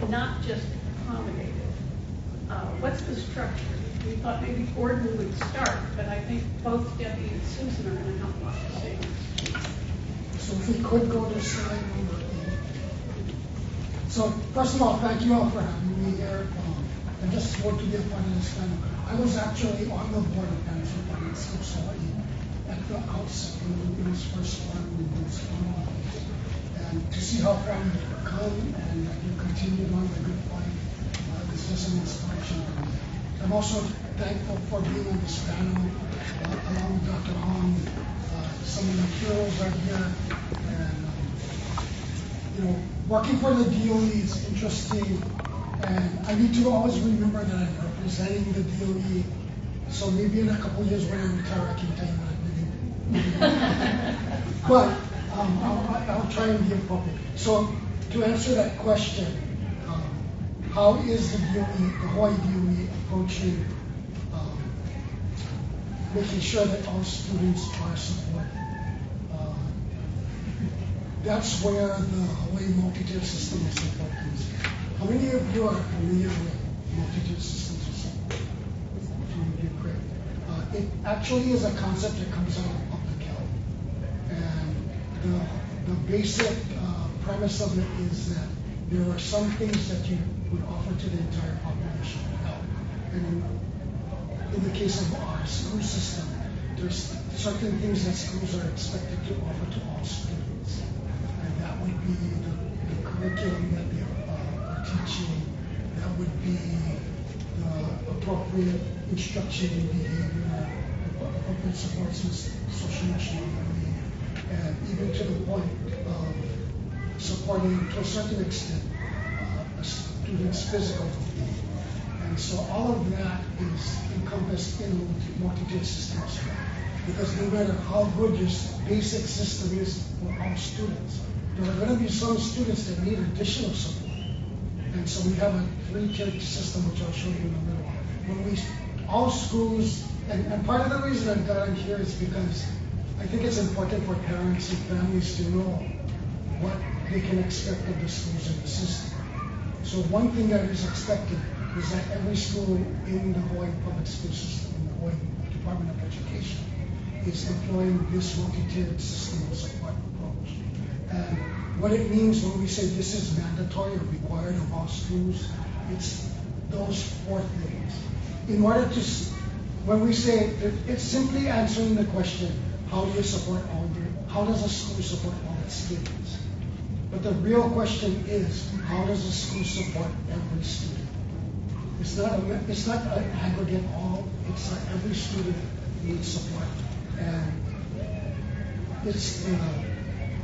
not just accommodated? What's the structure? We thought maybe Gordon would start, but I think both Debbie and Susan are going to have a lot to say. So if we could go to slide number 8. So first of all, thank you all for having me here. And just want to be a part of this panel. I was actually on the board of Parents for Public Schools of Hawai at the outset when it was first started in this office. And to see how far you've come and that you continued on the good fight is just an inspiration for me. I'm also thankful for being on this panel along with Dr. Hong. Some of the heroes right here. And working for the DOE is interesting. And I need to always remember that I'm representing the DOE. So maybe in a couple years when I retire, I can tell you what I did. But I'll try and be appropriate. So to answer that question, how is the Hawaii DOE approaching making sure that all students are supported? That's where the Hawaii multi-tier system is important. How many of you are familiar with multi-tier systems or something? Great. It actually is a concept that comes out of public health. And the basic premise of it is that there are some things that you would offer to the entire population of health. And in the case of our school system, there's certain things that schools are expected to offer to all students. And that would be the curriculum that they are teaching, that would be the appropriate instruction in behavior, appropriate supports with social emotional learning, and even to the point of supporting, to a certain extent, a student's physical well-being. And so all of that is encompassed in a multi-tier system as well. Because no matter how good your basic system is for all students, there are going to be some students that need additional support. And so we have a 3-tier system, which I'll show you in a little while. When all schools, and part of the reason I've gotten here is because I think it's important for parents and families to know what they can expect of the schools in the system. So one thing that is expected is that every school in the Hawaii public school system, in the Hawaii Department of Education, is employing this multi-tiered system of support approach. And what it means when we say this is mandatory or required of all schools, it's those 4 things. In order to, when we say it's simply answering the question, how do you support how does a school support all its students? But the real question is, how does a school support every student? It's not an aggregate all. It's like every student needs support, and it's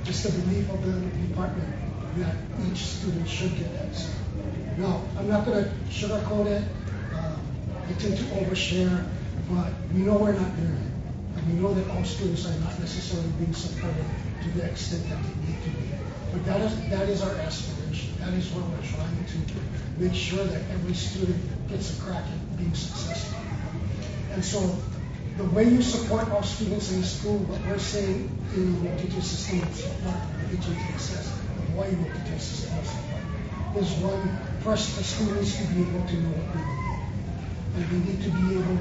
just the belief of the department that each student should get that support. Now, I'm not going to sugarcoat it. I tend to overshare, but we know we're not there yet. And we know that all students are not necessarily being supported to the extent that they need to be. But that is our aspiration. That is what we're trying to make sure that every student gets a crack at being successful. And so the way you support all students in school, what we're saying in the multi-tier system of support, HMTSS, the Hawaii multi-tier system of support, is one, first, the students to be able to know what they need. And they need to be able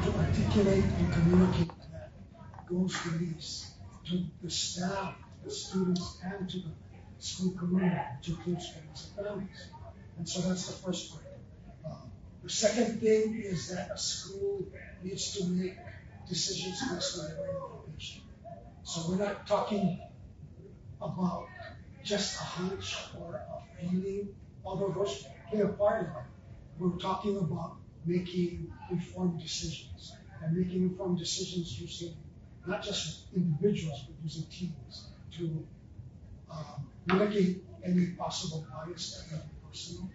to articulate and communicate that those beliefs to the staff, the students, and to the school community, which includes parents and families. And so that's the first part. The second thing is that a school needs to make decisions based on their own information. So we're not talking about just a hunch or a feeling, although those play a part in it. We're talking about making informed decisions, and making informed decisions using not just individuals, but using teams to mitigate any possible bias that may be personal.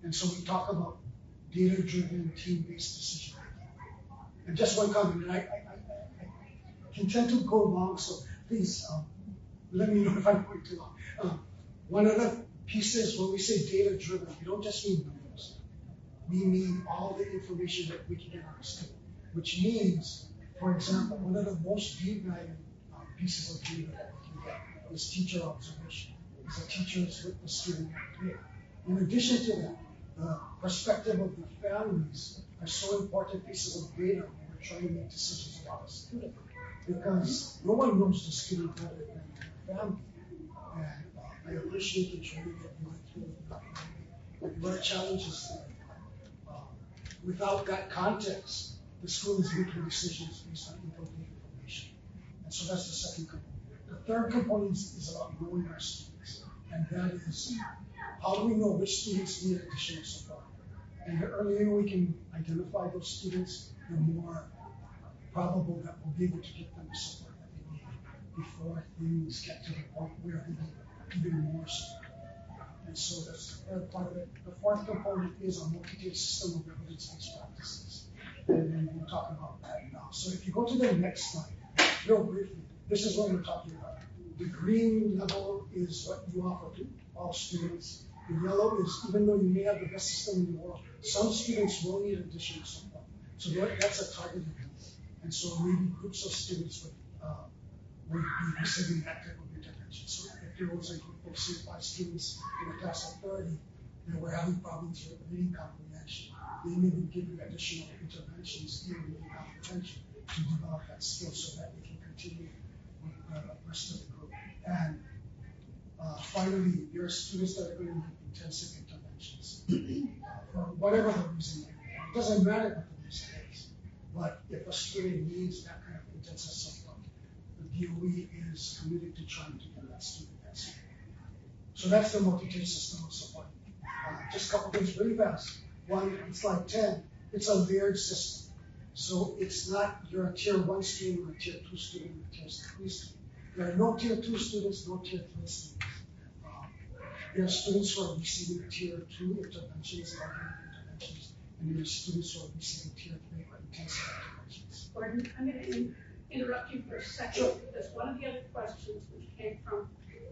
And so we talk about data-driven, team-based decision making. And just one comment, and I can tend to go long, so please let me know if I'm going too long. One of the pieces, when we say data-driven, we don't just mean numbers. We mean all the information that we can get out of student, which means, for example, one of the most deep-diving pieces of data that we can get is teacher observation. Is the teachers with the student activity. In addition to that, the perspective of the families are so important pieces of data when we're trying to make decisions about a student, because no one knows the student better than the family. And I appreciate the training that you went through. There are challenges there. Without that context, the school is making decisions based on incomplete information. And so that's the second component. The third component is about knowing our students. And that is, how do we know which students need additional support? And the earlier we can identify those students, the more probable that we'll be able to get them the support that they need before things get to the point where they need even more support. And so that's the third part of it. The fourth component is a multi-tiered system of evidence-based practices. And then we'll talk about that now. So if you go to the next slide, real briefly, this is what we're talking about. The green level is what you offer to all students. The yellow is, even though you may have the best system in the world, some students will need additional support. So that's a targeted group. And so maybe groups of students would be receiving that type of intervention. So if there was a group of, say, 5 students in a class of 30 that were having problems with reading comprehension, they may be giving additional interventions in reading comprehension to develop that skill so that they can continue with the rest of the group. And finally, there are students that are going to need intensive interventions for whatever the reason may be. It doesn't matter what the reason is, but if a student needs that kind of intensive support, the DOE is committed to trying to give that student that support. So that's the multi-tier system of support. Just a couple things really fast. One, it's like 10, it's a layered system. So it's not you're a tier 1 student or a tier 2 student or a tier 3 student. There are no tier 2 students, no tier 3 students. There are students who are receiving tier 2 interventions and organic interventions, and there are students who are receiving tier 3 or intensive interventions. Gordon, I'm going to interrupt you for a second, Sure. because one of the other questions which came from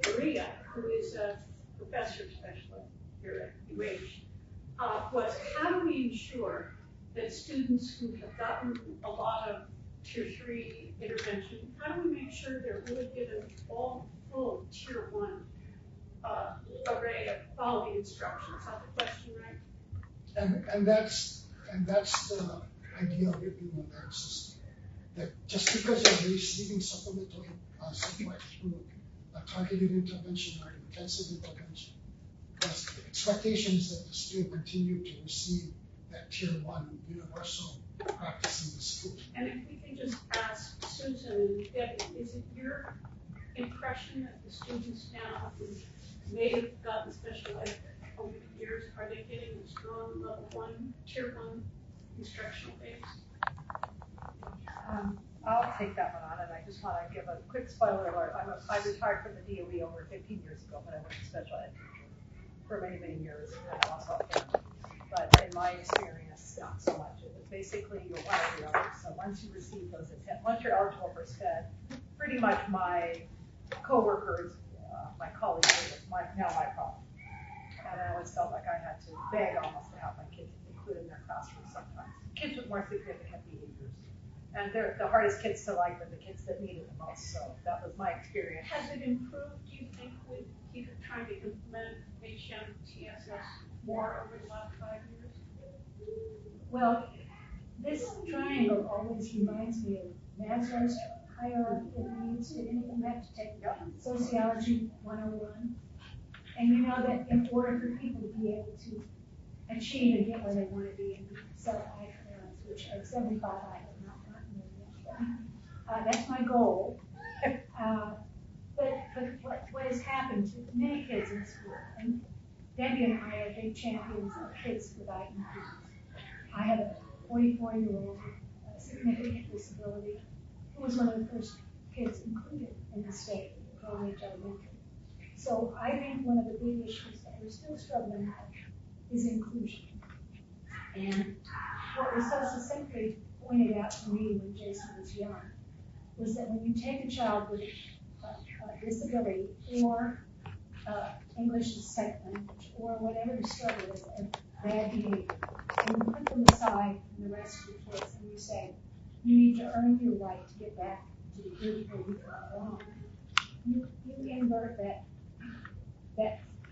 Maria, who is a professor specialist here at UH, was how do we ensure that students who have gotten a lot of tier 3 intervention, how do we make sure they're really given all full tier 1 array of quality instruction? Is that the question, right? And that's the idea of it being a layered system. That just because you're receiving supplemental support through a targeted intervention or intensive intervention, because the expectation is that the student continue to receive that tier 1 universal practice in the school. And if we can just ask Susan and Debbie, is it your impression that the students now who may have gotten special ed over the years, are they getting a strong level 1, tier 1 instructional base? I'll take that one on, and I just want to give a quick spoiler alert. I retired from the DOE over 15 years ago, but I was a special ed teacher for many, many years, and also a parent. But in my experience, not so much. It was basically you're one or the other. So once you receive those once you're eligible for SPIN, pretty much my coworkers, my colleagues, it was now my problem. And I always felt like I had to beg almost to have my kids included in their classroom sometimes. Kids with more significant behaviors. And they're the hardest kids to like, but the kids that need it the most. So that was my experience. Has it improved, do you think, with either trying to implement HMTSS more over the last 5 years? Well, this triangle always reminds me of Maslow's hierarchy of needs. Did anyone have to take Sociology 101? And you know that in order for people to be able to achieve and get where they want to be and be self-actualized, which at 75 I have not gotten there yet. That's my goal. But what has happened to many kids in school, and Debbie and I are big champions of kids with IEPs. I have a 44-year-old with a significant disability who was one of the first kids included in the state, College Elementary. So I think one of the big issues that we're still struggling with is inclusion. And what was so succinctly pointed out to me when Jason was young was that when you take a child with a disability or English as a second language or whatever the struggle is, and bad behavior, and you put them aside from the rest of the kids and you say, you need to earn your right to get back to the group where you belong. You invert that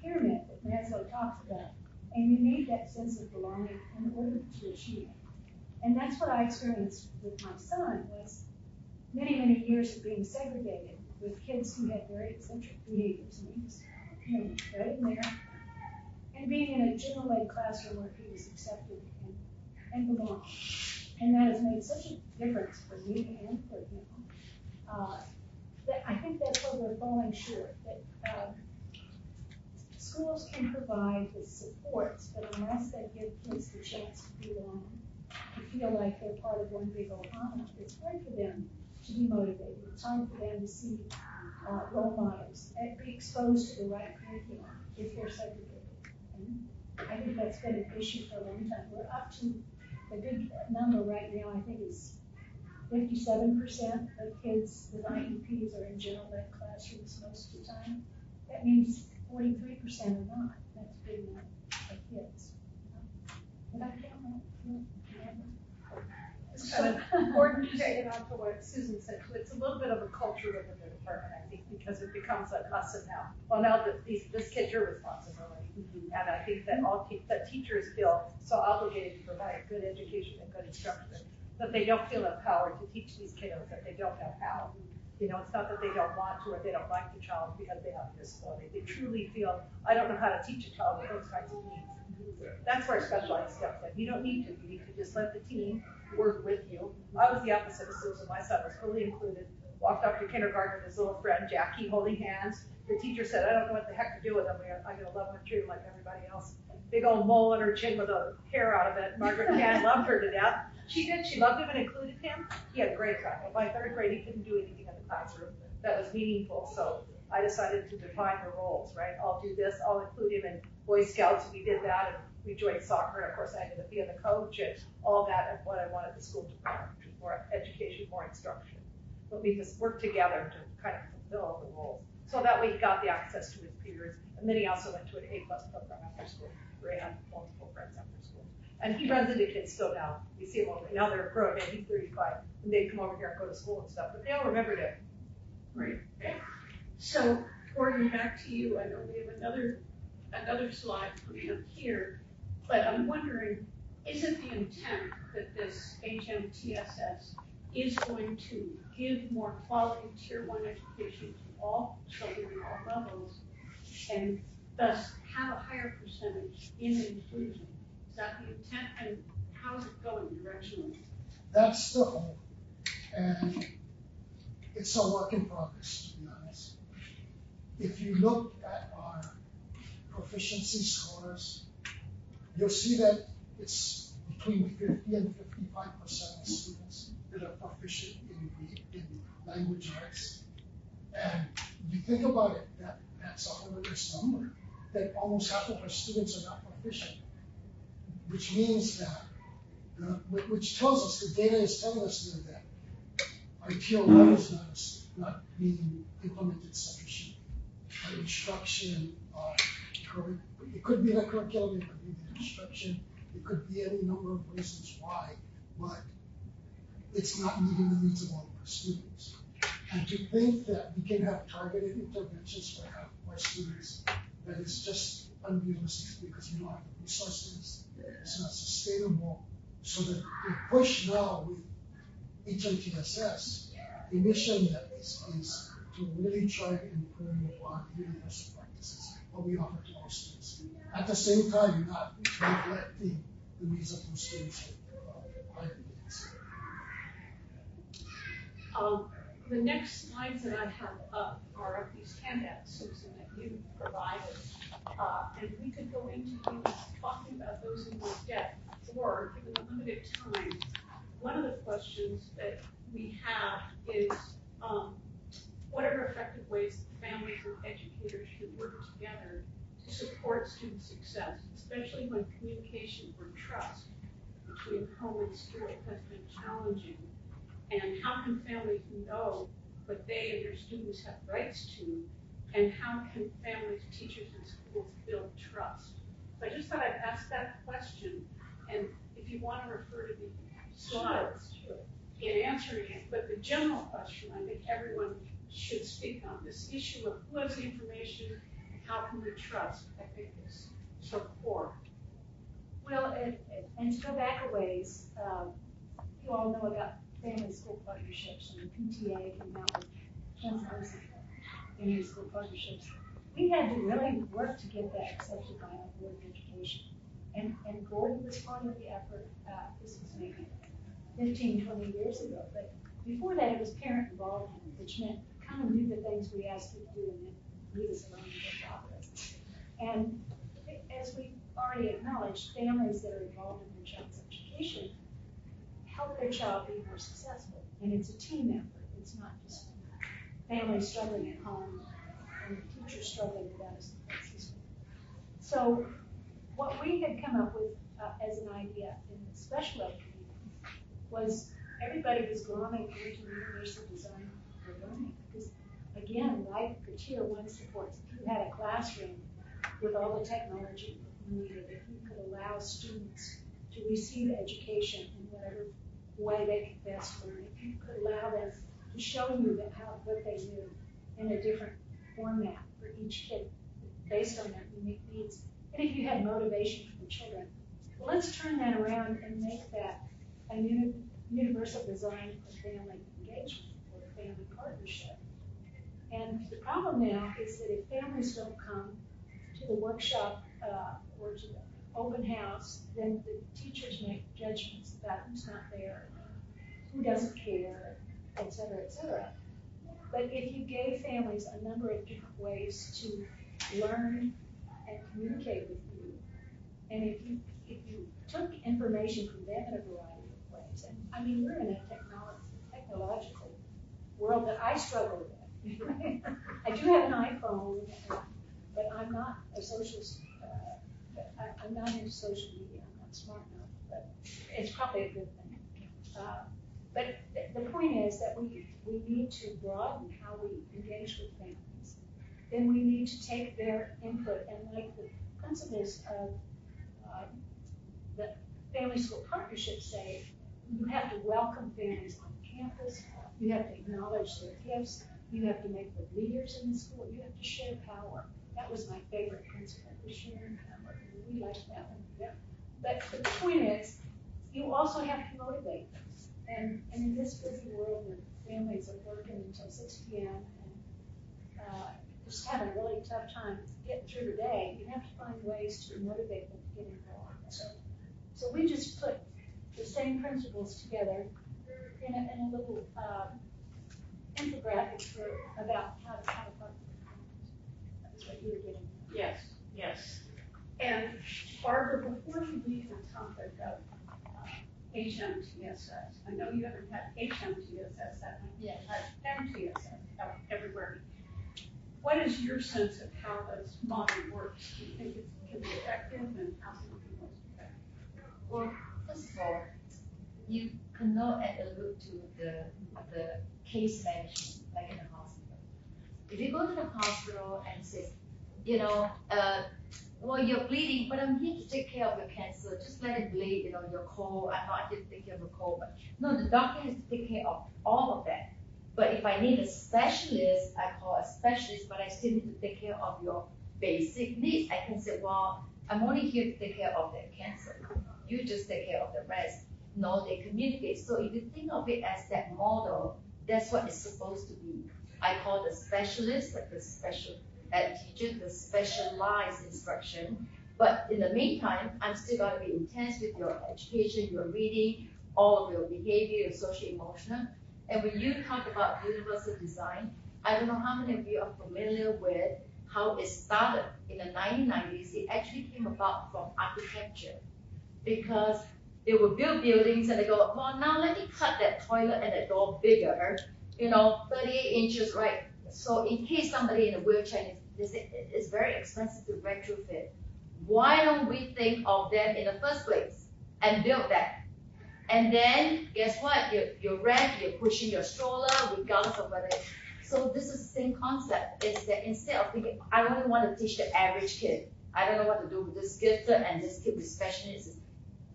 pyramid that Maslow talks about, and you need that sense of belonging in order to achieve it. And that's what I experienced with my son, was many, many years of being segregated with kids who had very eccentric behaviors, and he was, right in there, and being in a general ed classroom where he was accepted and belonged. And that has made such a difference for me and for him. That I think that's where we're falling short. That schools can provide the supports, but unless they give kids the chance to belong, to feel like they're part of one big Ohana, it's hard for them to be motivated. It's hard for them to see role models and be exposed to the right curriculum if they're segregated. And I think that's been an issue for a long time. We're up to the big number right now, I think, is 57% of kids with IEPs are in general ed classrooms most of the time. That means 43% are not. That's a big number of kids. But I don't know. So important to take on to what Susan said. It's a little bit of a culture within the department, I think, because it becomes like us and now. Well, now that this kid's your responsibility, and I think that that teachers feel so obligated to provide good education and good instruction that they don't feel empowered to teach these kiddos that they don't know how. It's not that they don't want to or they don't like the child because they have a disability. They truly feel, I don't know how to teach a child with those kinds of needs. That's where specialized steps in. You don't need to. You need to just let the team work with you. I was the opposite of Susan. My son was fully included. Walked up to kindergarten with his little friend Jackie, holding hands. The teacher said, I don't know what the heck to do with him. I'm going to love him and treat him like everybody else. Big old mole on her chin with a hair out of it. Margaret Can loved her to death. She did. She loved him and included him. He had a great time. By third grade, he couldn't do anything in the classroom that was meaningful. So I decided to define the roles, right? I'll do this. I'll include him in Boy Scouts. We did that. And we joined soccer. And of course, I ended up being the coach and all that and what I wanted the school to provide, which was more education, more instruction. But we just worked together to kind of fulfill the roles. So that way he got the access to his peers. And then he also went to an A+ program after school where he had multiple friends after school. And he runs into kids still now. We see him over now. They're grown and he's 35. And they come over here and go to school and stuff. But they all remembered him. Right. So, Gordon, back to you. I know we have another slide coming up here, but I'm wondering, is it the intent that this HMTSS is going to give more quality Tier 1 education to all children at all levels, and thus have a higher percentage in inclusion? Is that the intent, and how is it going directionally? That's the hope. And it's a work in progress, to be honest. if you look at our proficiency scores, you'll see that it's between 50 and 55% of students that are proficient in language arts. And if you think about it, that's a horrendous number, that almost half of our students are not proficient, which means that, which tells us, the data is telling us that ITO level is not being implemented sufficiently. Instruction, it could be the curriculum, it could be the instruction, it could be any number of reasons why, but it's not meeting the needs of all of our students. And to think that we can have targeted interventions for half of our students, that is just unrealistic because we don't have the resources, it's not sustainable. So the push now with HMTSS, the mission is to really try to improve on universal practices, what we offer to our students. At the same time, not neglecting the needs of those students with higher needs. The next slides that I have up are of these handouts, Susan, that you provided. And we could go into these, talking about those in more depth, or given the limited time, one of the questions that we have is, what are effective ways that families and educators can work together to support student success, especially when communication or trust between home and school has been challenging? And how can families know what they and their students have rights to? And how can families, teachers, and schools build trust? So I just thought I'd ask that question. And if you want to refer to the slides in answering it, but the general question, I think everyone should speak on this issue of who has the information and how can we trust, I think is so core. Well, and to go back a ways, you all know about family school partnerships, and the PTA came out with principles of family school partnerships. We had to really work to get that accepted by our Board of Education. And Gordon was part of the effort. This was maybe 15, 20 years ago. But before that, it was parent involvement, which meant kind of knew the things we asked you to do and then leave us alone and get progress. And as we already acknowledged, families that are involved in their child's education help their child be more successful. And it's a team effort. It's not just families struggling at home and teachers struggling without a support system. So what we had come up with as an idea in the special ed community was everybody was gromming into universal design for learning. Because again, like the tier 1 supports, if you had a classroom with all the technology you needed, if you could allow students to receive education in whatever way they could best learn, if you could allow them to show you what they knew in a different format for each kid based on their unique needs, and if you had motivation for the children. Well, let's turn that around and make that a universal design for family engagement or family partnership. And the problem now is that if families don't come to the workshop or to the open house, then the teachers make judgments about who's not there, who doesn't care, et cetera, et cetera. But if you gave families a number of different ways to learn and communicate with you, and if you took information from them in a variety of ways, and I mean, we're in a technological world that I struggle with. I do have an iPhone, but I'm not a social. I'm not into social media. I'm not smart enough, but it's probably a good thing. But the point is that we need to broaden how we engage with families. Then we need to take their input, and like the principles of the family school partnership say, you have to welcome families on campus, you have to acknowledge their gifts, you have to make them leaders in the school, you have to share power. That was my favorite principle, the sharing power. We like that one. Yeah. But the point is, you also have to motivate them. And in this busy world where families are working until 6 p.m. and just having a really tough time getting through the day, you have to find ways to motivate them to get involved. So we just put the same principles together in a little infographic about how to partner with families. what you were getting at. Yes, yes. And Barbara, before you leave the topic of HMTSS, I know you haven't had HMTSS that much, Yes. had MTSS everywhere. What is your sense of how this model works? Do you think it can be effective, and how can it be most effective? Well, first of all, you cannot allude to the case management like in a hospital. If you go to the hospital and say, well, you're bleeding, but I'm here to take care of your cancer. Just let it bleed, you're cold. I'm not here to take care of your cold. But no, the doctor has to take care of all of that. But if I need a specialist, I call a specialist, but I still need to take care of your basic needs. I can say, well, I'm only here to take care of that cancer. You just take care of the rest. No, they communicate. So if you think of it as that model, that's what it's supposed to be. I call the specialist, like the special ed teacher, the specialized instruction. But in the meantime, I'm still going to be intense with your education, your reading, all of your behavior, your social emotional. And when you talk about universal design, I don't know how many of you are familiar with how it started in the 1990s. It actually came about from architecture, because they would build buildings and they go, well, now let me cut that toilet and that door bigger, 38 inches, right? So in case somebody in a wheelchair, it's very expensive to retrofit. Why don't we think of them in the first place and build that? And then guess what? You're pushing your stroller regardless of whether. So this is the same concept. Is that instead of thinking, I only want to teach the average kid. I don't know what to do with this gifted and this kid with special needs.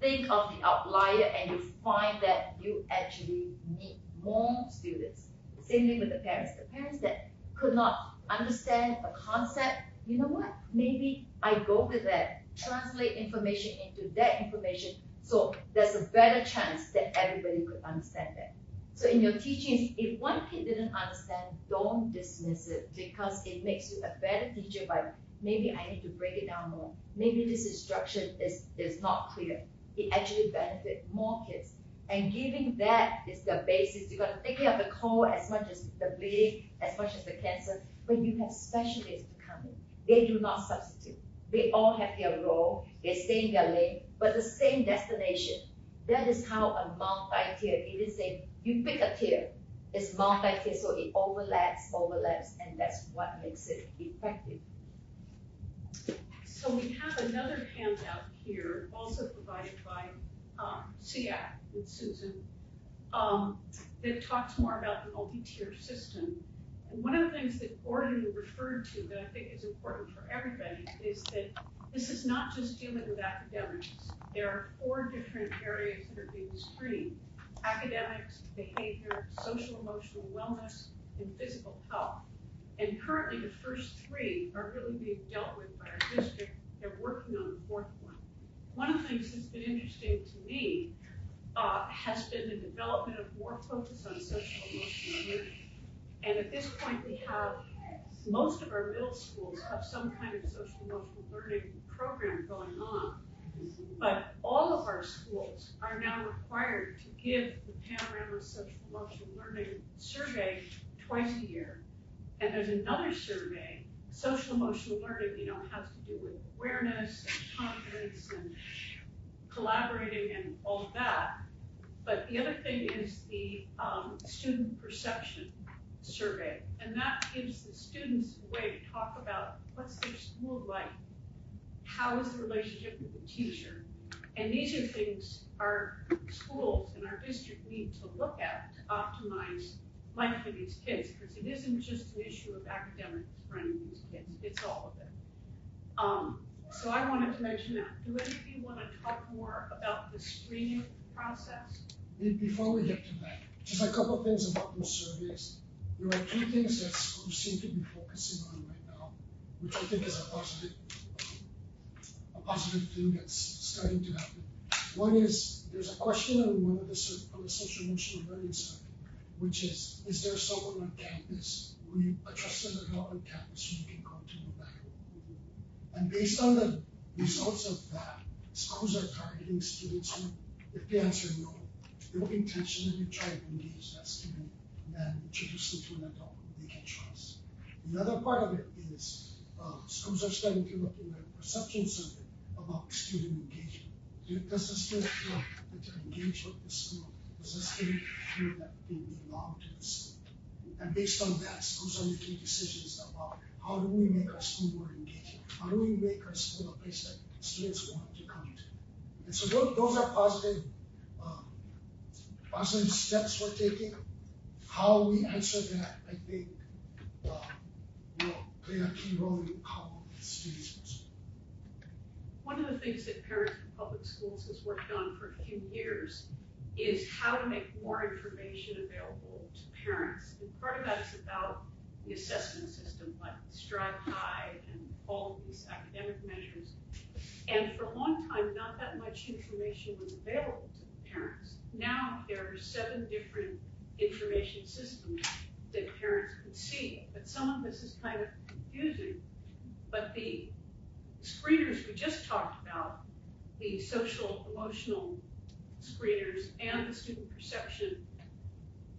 Think of the outlier and you find that you actually need more students. Same thing with the parents. The parents that could not understand a concept, you know what? Maybe I go with that, translate information into that information, so there's a better chance that everybody could understand that. So in your teachings, if one kid didn't understand, don't dismiss it, because it makes you a better teacher by maybe I need to break it down more. Maybe this instruction is not clear. It actually benefits more kids. And giving that is the basis. You're going to take care of the cold as much as the bleeding, as much as the cancer. But you have specialists to come in. They do not substitute. They all have their role. They stay in their lane, but the same destination. That is how a multi-tier, it is you pick a tier. It's multi-tier, so it overlaps, and that's what makes it effective. So we have another handout here, also provided by SEAC with Susan, that talks more about the multi-tier system. And one of the things that Gordon referred to that I think is important for everybody is that this is not just dealing with academics. There are 4 different areas that are being screened: academics, behavior, social emotional wellness, and physical health. And currently the first 3 are really being dealt with by our district. They're working on the 4th one. One of the things that's been interesting to me has been the development of more focus on social emotional learning. And at this point, we have most of our middle schools have some kind of social emotional learning program going on. But all of our schools are now required to give the Panorama Social Emotional Learning survey twice a year. And there's another survey, social emotional learning, has to do with awareness and confidence and collaborating and all of that. But the other thing is the student perception survey. And that gives the students a way to talk about what's their school like, how is the relationship with the teacher. And these are things our schools and our district need to look at to optimize life for these kids, because it isn't just an issue of academics running these kids, it's all of it. So I wanted to mention that. Do any of you want to talk more about the screening process? Before we get to that, just a couple of things about those surveys. There are 2 things that schools seem to be focusing on right now, which I think is a positive thing that's starting to happen. One is, there's a question on one of the social emotional learning survey, which is there someone on campus, a trusted adult on campus who you can go to no matter what? And based on the results of that, schools are targeting students who, if they answer no, they will intentionally try to engage that student and then introduce them to an adult who they can trust. The other part of it is schools are starting to look in a perception survey about student engagement. Does the student feel that they're engaged with the school? Does the student feel that they belong to the school? And based on that, schools are making decisions about how do we make our school more engaging? How do we make our school a place that students want to come to? And so those are positive steps we're taking. How we answer that, I think, will play a key role in how students respond. One of the things that Parents for Public Schools has worked on for a few years is how to make more information available to parents. And part of that is about the assessment system, like Strive High and all of these academic measures. And for a long time, not that much information was available to the parents. Now there are 7 different information systems that parents could see, but some of this is kind of confusing. But the screeners we just talked about, the social emotional screeners and the student perception,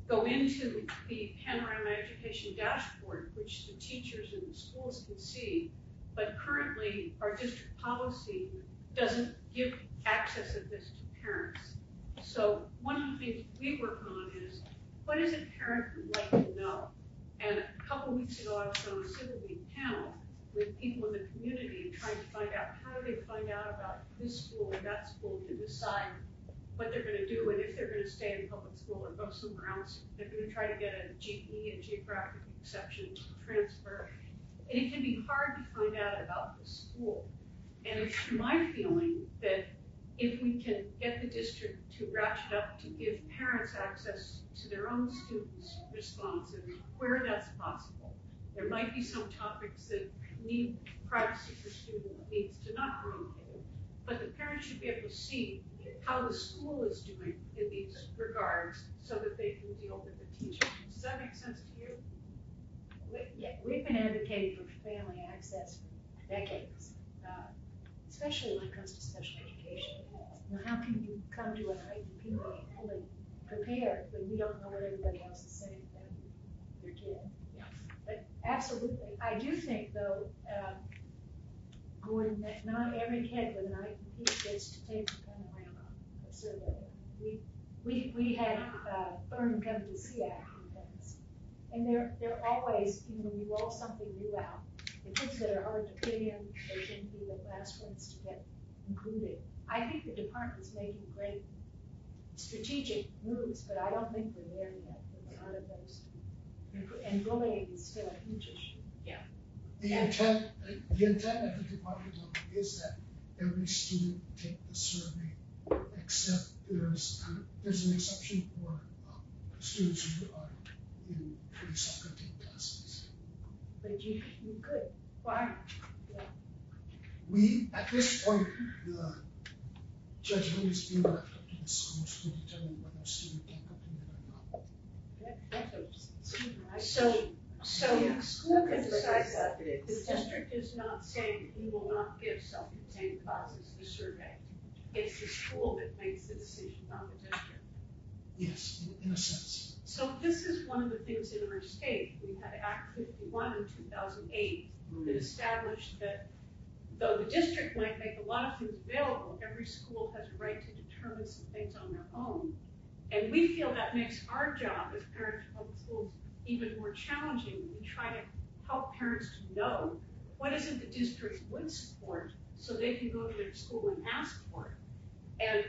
go into the Panorama Education Dashboard, which the teachers in the schools can see, but currently our district policy doesn't give access of this to parents. So one of the things we work on is, what is it parents would like to know? And a couple weeks ago, I was on a Civil Week panel with people in the community trying to find out how do they find out about this school or that school to decide what they're going to do and if they're going to stay in public school or go somewhere else. They're going to try to get a GE, a geographic exception, transfer. And it can be hard to find out about the school. And it's my feeling that if we can get the district to ratchet up to give parents access to their own students' responses where that's possible. There might be some topics that need privacy for student needs to not communicate, but the parents should be able to see how the school is doing in these regards so that they can deal with the teachers. Does that make sense to you? We've been advocating for family access for decades, especially when it comes to special education. Now, how can you come to an IEP meeting fully prepared when you don't know what everybody else is saying about your kid? Yeah. But absolutely. I do think, though, Gordon, that not every kid with an IEP gets to take the Panorama survey. We had Fern come to SEAC events, and they're always, when you roll something new out, the kids that are hard to fit in, they tend to be the last ones to get included. I think the department's making great strategic moves, but I don't think we're there yet with a lot of those. And bullying is still a huge issue. Yeah. The intent at the department level is that every student take the survey, except there's an exception for students who are in fully self-contained classes. But you could. Why? We, at this point, the judgment is being left up to the schools to determine whether a student can complete it or not. So the school can decide that. The district is not saying we will not give self-contained classes the survey. It's the school that makes the decision, not the district. Yes, in a sense. So this is one of the things in our state. We had Act 51 in 2008 that established that though the district might make a lot of things available, every school has a right to determine some things on their own. And we feel that makes our job as parents of public schools even more challenging. We try to help parents to know what is it the district would support so they can go to their school and ask for it. And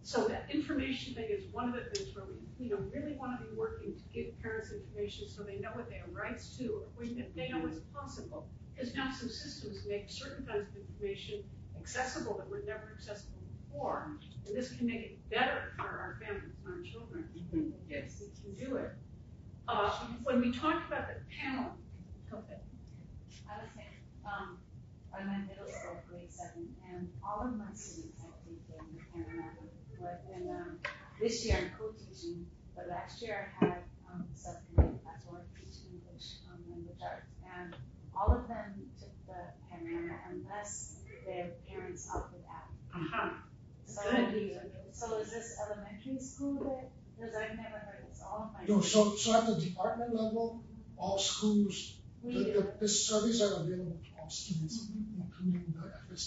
so that information thing is one of the things where we really want to be working to give parents information so they know what they have rights to or they know what's possible. Because now some systems make certain kinds of information accessible that were never accessible before. And this can make it better for our families and our children. Yes, we can do it. When we talked about the panel, go ahead. I was saying, I'm in middle school, grade 7, and all of my students have taken the Panorama. And this year I'm co-teaching, but last year I had self-contained class where I teach English, language arts, and all of them took the Panorama unless their parents opted out. So is this elementary school that? Because I've never heard this. All of my No, so at the department level, all schools The surveys are available to all students, including the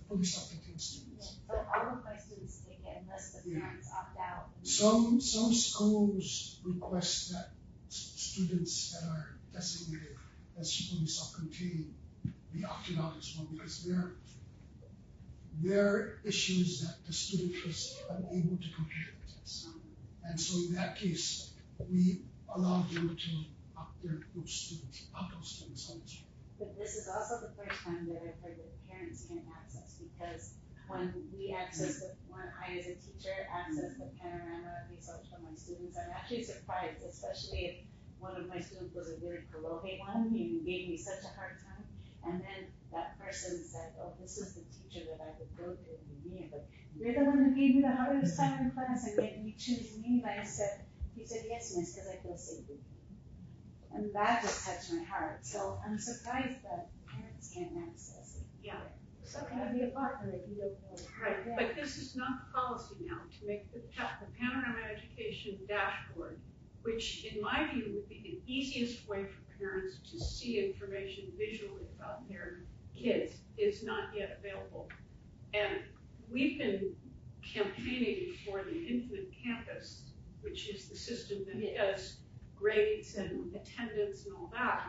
fully self-contained students. So all of my students take it unless the parents opt out. Some schools request that students that are designated as fully self-contained be opted out as well because there are issues that the student is unable to complete the test. And so in that case, we allow them to opt those students out as well. But this is also the first time that I've heard that parents can't access because when we access when I as a teacher access the panorama results for my students, I'm actually surprised, especially if one of my students was a really Kolohe one, he gave me such a hard time. And then that person said, oh, this is the teacher that I would go to in me. But you're the one who gave me the hardest time in class and made me choose me. And he said, yes, miss, because I feel safe with you. And that just touched my heart. So I'm surprised that parents can't access it. Yeah. So can you be a partner if you don't know? Right, but this is not the policy now to make the Panorama Education dashboard, which in my view would be the easiest way for parents to see information visually about their kids, is not yet available. And we've been campaigning for the Infinite Campus, which is the system that does grades and attendance and all that.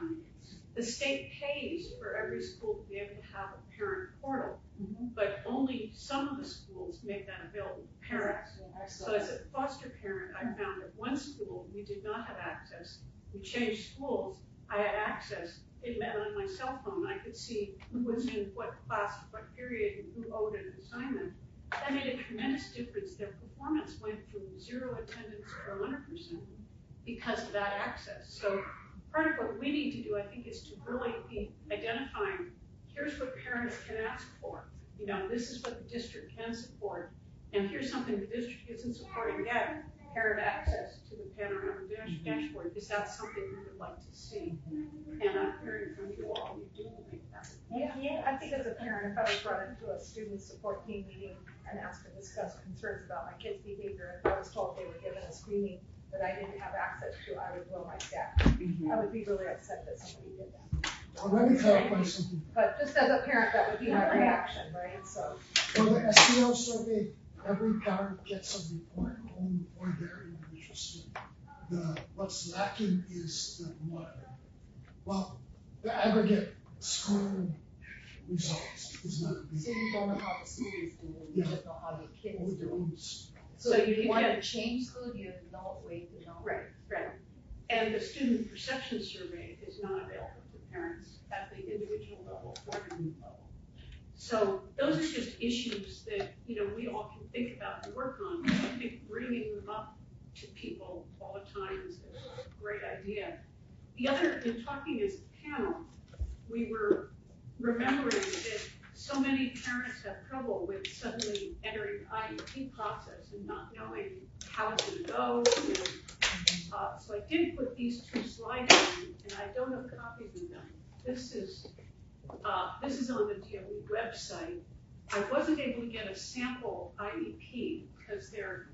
The state pays for every school to be able to have a parent portal, but only some of the schools make that available to parents. So as a foster parent, I found that one school we did not have access. We changed schools. I had access. It meant on my cell phone I could see who was in what class, what period, and who owed an assignment. That made a tremendous difference. Their performance went from 0 attendance to 100% because of that access. So part of what we need to do, I think, is to really be identifying, here's what parents can ask for. You know, this is what the district can support, and here's something the district isn't supporting yet, parent access to the Panorama dashboard. Is that something we would like to see? And I'm hearing from you all, you do think that. Yeah, I think as a parent, if I was brought into a student support team meeting and asked to discuss concerns about my kid's behavior, if I was told they were given a screening that I didn't have access to, I would blow my staff. I would be really upset that somebody did that. Let me clarify something. But just as a parent, that would be my reaction, right? So for the SEL survey, every parent gets a report home for their individual student. What's lacking is the aggregate school results is not available. So you don't know how the school is doing, you just know how your kid is doing. So if you want to change school, you have no way to know. Right. And the student perception survey is not available to parents at the individual level or the group level. So those are just issues that, we all can think about and work on. I think bringing them up to people all the time is a great idea. The other, in talking as a panel, we were remembering that so many parents have trouble with suddenly entering IEP process and not knowing how it's going to go. So I did put these 2 slides in, and I don't have copies of them. This is on the DOE website. I wasn't able to get a sample IEP because they're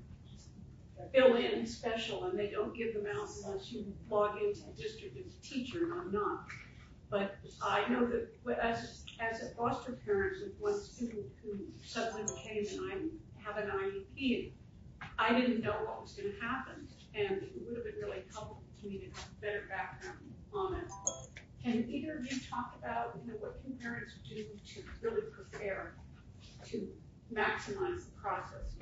fill-in special, and they don't give them out unless you log into the district as a teacher, and I'm not. But I know that as a foster parent with one student who suddenly became have an IEP, I didn't know what was going to happen, and it would have been really helpful to me to have a better background on it. Can either of you talk about what can parents do to really prepare to maximize the process?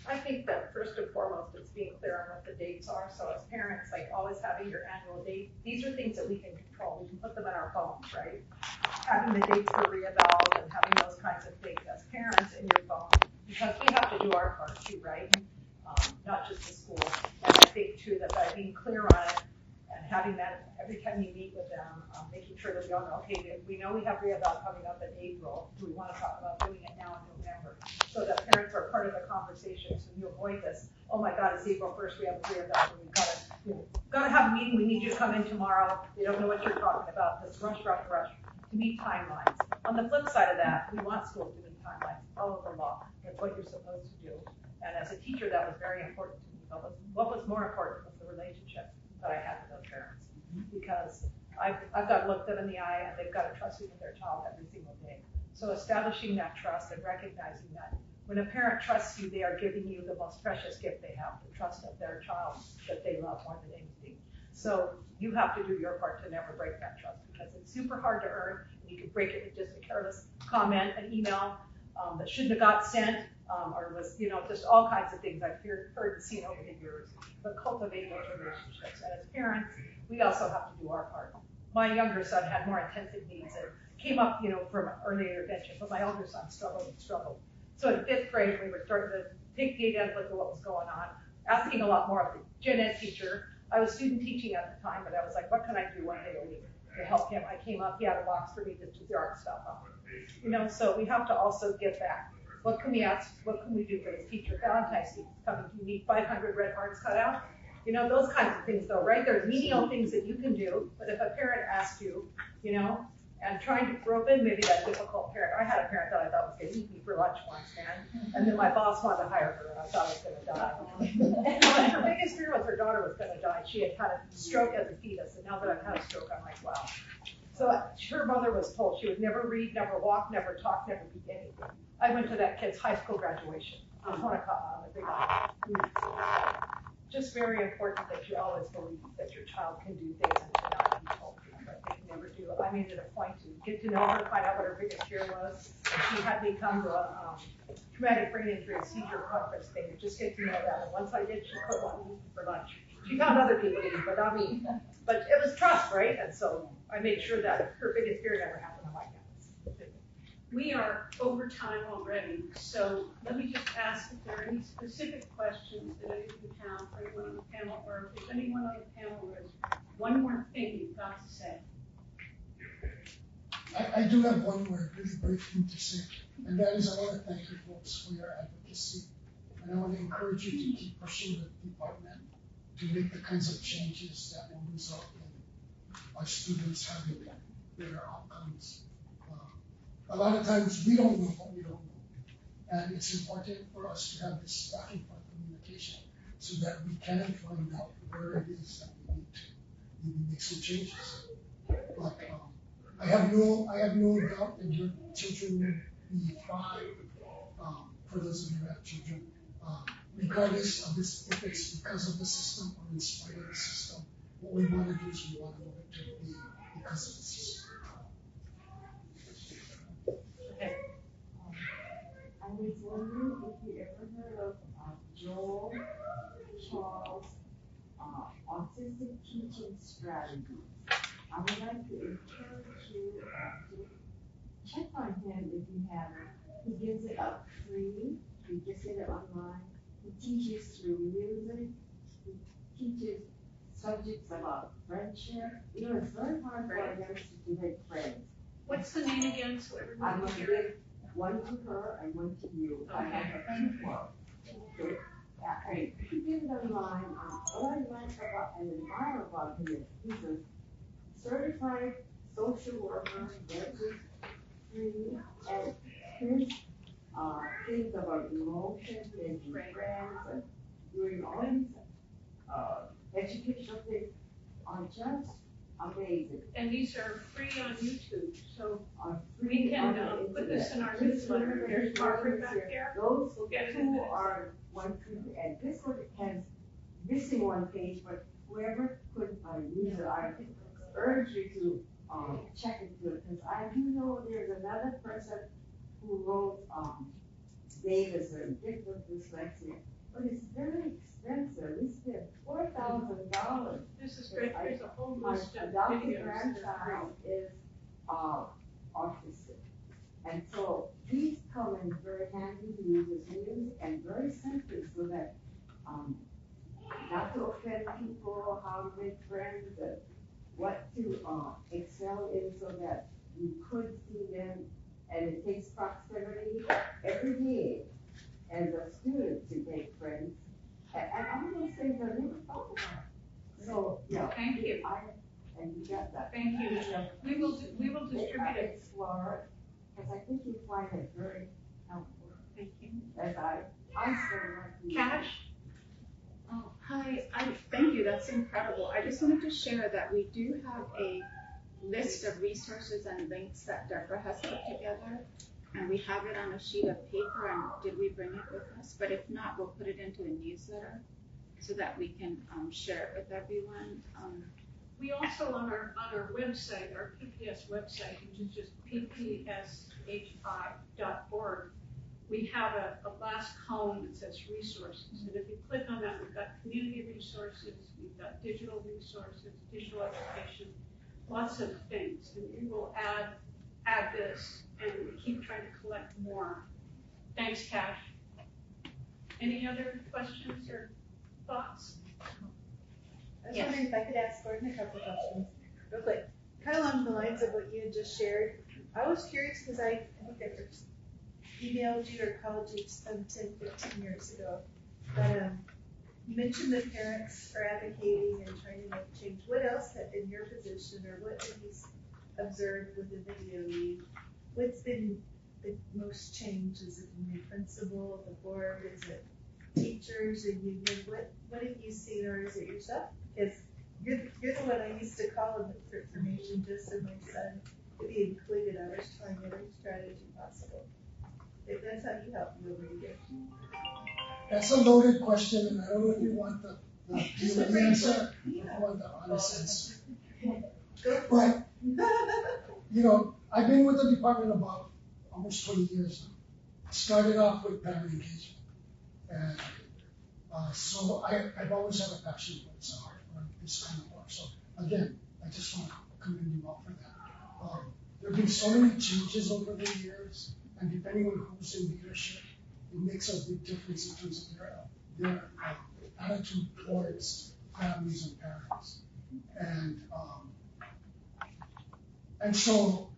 I think that first and foremost, it's being clear on what the dates are. So as parents, like always having your annual date, these are things that we can control. We can put them in our phones, right? Having the dates for reevals and having those kinds of things as parents in your phone, because we have to do our part too, right? Not just the school. And I think too that by being clear on it and having that every time you meet with them, making sure that we all know, okay, we know we have reeval coming up in April. Do we want to talk about doing it now in November? So that parents are part of the conversation, so you avoid this. Oh my God, it's April 1st. We have a reeval, and we've got to have a meeting. We need you to come in tomorrow. They don't know what you're talking about. This rush to meet timelines. On the flip side of that, we want schools to meet timelines. Follow the law. That's what you're supposed to do. And as a teacher, that was very important to me. What was more important was the relationship that I had with those parents, because I've got to look them in the eye, and they've got to trust me with their child every single day. So establishing that trust and recognizing that when a parent trusts you, they are giving you the most precious gift they have, the trust of their child that they love more than anything. So you have to do your part to never break that trust, because it's super hard to earn, and you can break it with just a careless comment, an email that shouldn't have got sent, or was, just all kinds of things I've heard and seen over the years. But cultivate those relationships. And as parents, we also have to do our part. My younger son had more intensive needs and came up, from early intervention, but my older son struggled. So in 5th grade, we were starting to take data and look at what was going on, asking a lot more of the gen ed teacher. I was student teaching at the time, but I was like, what can I do one day a week to help him? I came up, he had a box for me just to Xerox stuff up. So we have to also give back. What can we ask? What can we do for this teacher? Valentine's Day is coming. Do you need 500 red hearts cut out? Those kinds of things, though, right? There's menial things that you can do, but if a parent asks you, and trying to rope in maybe that difficult parent. I had a parent that I thought was going to eat me for lunch once, man. And then my boss wanted to hire her, and I thought I was going to die. And her biggest fear was her daughter was going to die. She had had a stroke as a fetus, and now that I've had a stroke, I'm like, wow. So her mother was told she would never read, never walk, never talk, never be anything. I went to that kid's high school graduation in Ohana on the big island. Just very important that you always believe that your child can do things and to not be told that they can never do. I made it a point to get to know her, find out what her biggest fear was. She had me come to a traumatic brain injury and seizure conference thing to just get to know that. And once I did, she quit wanting to eat for lunch. She found other people to eat, but not me. But it was trust, right? And so I made sure that her biggest fear never happened on my campus. We are over time already, so let me just ask if there are any specific questions that any of you have for anyone on the panel, or if there's anyone on the panel has one more thing you've got to say. I do have one more really brief thing to say, and that is I want to thank you folks for your advocacy, and I want to encourage you to keep pushing the department to make the kinds of changes that will result in our students having better outcomes. A lot of times we don't know what we don't know, and it's important for us to have this back and forth communication so that we can find out where it is that we need to maybe make some changes. But I have no doubt that your children will be fine. For those of you who have children, regardless of this, if it's because of the system or in spite of the system, what we want to do is we want to move it to be because of the system. I was wondering if you ever heard of Joel Charles' autistic teaching strategies. I would like to encourage you to check on him if you haven't. He gives it up free. You just get it online. He teaches through music. He teaches subjects about friendship. It's very hard for our youngsters to make friends. What's the name again, so everyone I'm can going to hear it? give one to her and one to you. Okay. I have two more. Okay. Yeah, and he gives it online. What I like about and admire about him is he's a certified social worker, gets it free, and his things about emotions, making friends, and doing all these educational things are just amazing. And these are free on YouTube, so Free we can on the put this in our internet. newsletter. There's Margaret back there. Those We'll get it in two the are one, and this one has missing one page, but whoever could use it, I urge you to check into it, because I do know there's another person who wrote Davis and different dyslexia, but it's very expensive. We spent $4,000. This is great. There's a whole My list of adopted videos. grandchild is autistic, and so these come in very handy to use as music and very simply so that not to offend people, how to make friends, and what to excel in so that you could see them, and it takes proximity every day as a student to make friends, and all those things I never thought about. So, yeah. Thank you. And you got that. Thank you. We will distribute it. Explore, because I think you find it very helpful. Thank you. As I still like to. Cash? Oh, hi. Thank you. That's incredible. I just wanted to share that we do have a list of resources and links that Deborah has put together. And we have it on a sheet of paper, and did we bring it with us? But if not, we'll put it into a newsletter so that we can share it with everyone. We also on our website, our PPS website, which is just ppshi.org, we have a last column that says resources. And if you click on that, we've got community resources, we've got digital resources, digital education, lots of things. And we will add this, and we keep trying to collect more. Thanks, Cash. Any other questions or thoughts? I was wondering if I could ask Gordon a couple of questions real quick. Kind of along the lines of what you had just shared. I was curious because I think I first emailed you or called you some 10, 15 years ago. But you mentioned that parents are advocating and trying to make change. What else in your position, or what have you observed within the DOE? What's been the most change? Is it the new principal, the board? Is it teachers, a union? What have you seen, or is it yourself? Because you're the one I used to call and look for information just so my son could be included. I was trying every strategy possible. If that's how you help me over here. That's a loaded question, and I don't know if you want the Just a answer brainstorm. or the honest answer. Go for But, I've been with the department about almost 20 years now. I started off with parent engagement. And so I've always had a passion for this art, for this kind of work. So again, I just want to commend you all for that. There have been so many changes over the years, and depending on who's in leadership, it makes a big difference in terms of their attitude towards families and parents. And so,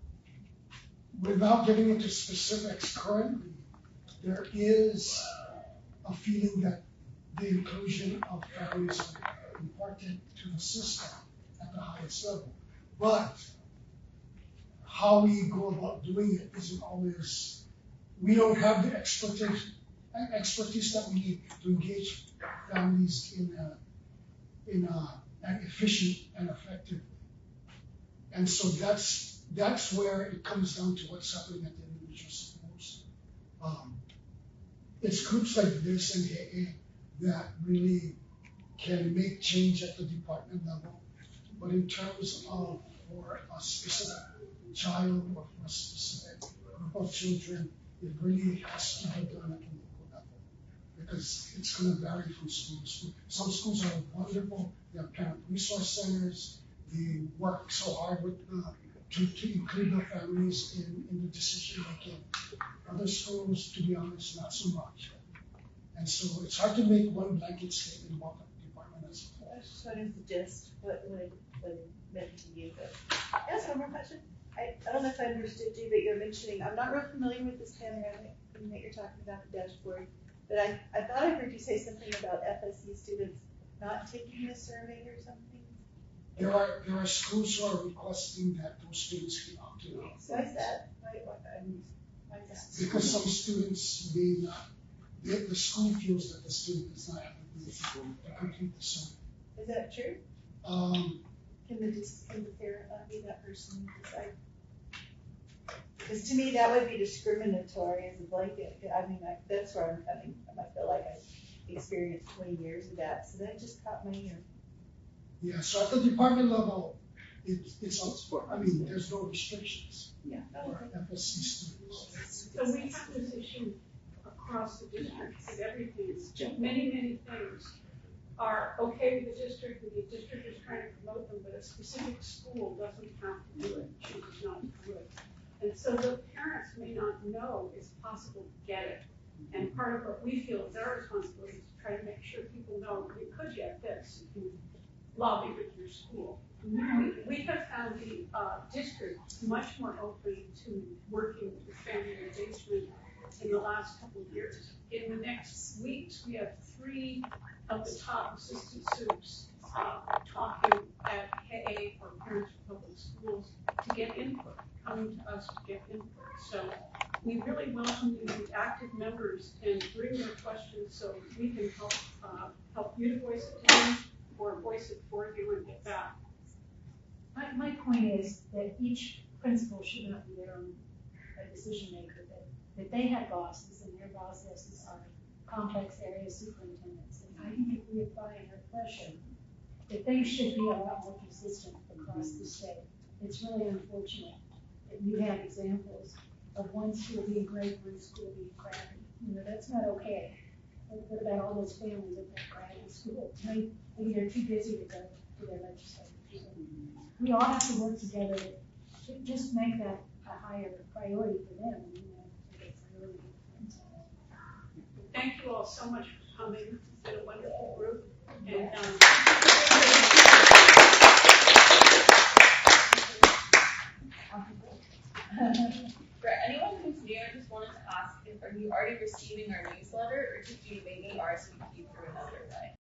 without getting into specifics currently, there is a feeling that the inclusion of families are important to the system at the highest level. But how we go about doing it isn't always, we don't have the expertise that we need to engage families in an efficient and effective way. And so that's where it comes down to what's happening at the individual schools. It's groups like this and AA that really can make change at the department level. But in terms of for a specific child or for a specific group of children, it really has to be done at the local level. Because it's going to vary from school to school. Some schools are wonderful. They have parent resource centers. They work so hard with to include their families in the decision making. Other schools, to be honest, not so much. And so it's hard to make one blanket statement about the department as a whole. I was just wondering the gist, what it meant to you. But yes, one more question. I don't know if I understood you, but you're mentioning, I'm not real familiar with this panoramic thing that you're talking about, the dashboard. But I thought I heard you say something about FSC students not taking the survey or something. There are schools who are requesting that those students be opted out. Why is that? Why is that? Because some students may not, the school feels that the student does not have the ability to complete the survey. Is that true? Can the parent not be that person who decides? Because to me, that would be discriminatory as a blanket. I mean, that's where I'm coming from. I feel like I experienced 20 years of that, so that just caught my ear. Yeah, so at the department level, it's I mean, there's no restrictions for FSC students. So we have this issue across the district that everything is, many things are okay with the district, and the district is trying to promote them, but a specific school doesn't have to do it, chooses not to do it. And so the parents may not know it's possible to get it. And part of what we feel is our responsibility is to try to make sure people know you could get this if you lobby with your school. We have found the district much more open to working with family engagement in the last couple of years. In the next weeks, we have 3 of the top assistant soups talking at KA or Parents for Public Schools to get input, coming to us to get input. So we really welcome you to be active members and bring your questions so we can help you to voice it to them or voice it for you and get back. My point is that each principal should not be their own decision maker, that they have bosses and their bosses are complex area superintendents. And I think if we apply our pressure, that they should be a lot more consistent across the state. It's really unfortunate that you have examples of one school being great, one school being crappy. That's not okay. What about all those families at that crappy school? Maybe they're too busy to go to their legislators. We all have to work together to just make that a higher priority for them. Thank you all so much for coming. It's been a wonderful group. And, For anyone who's new, I just wanted to ask, are you already receiving our newsletter, or did you maybe RSVP through another way?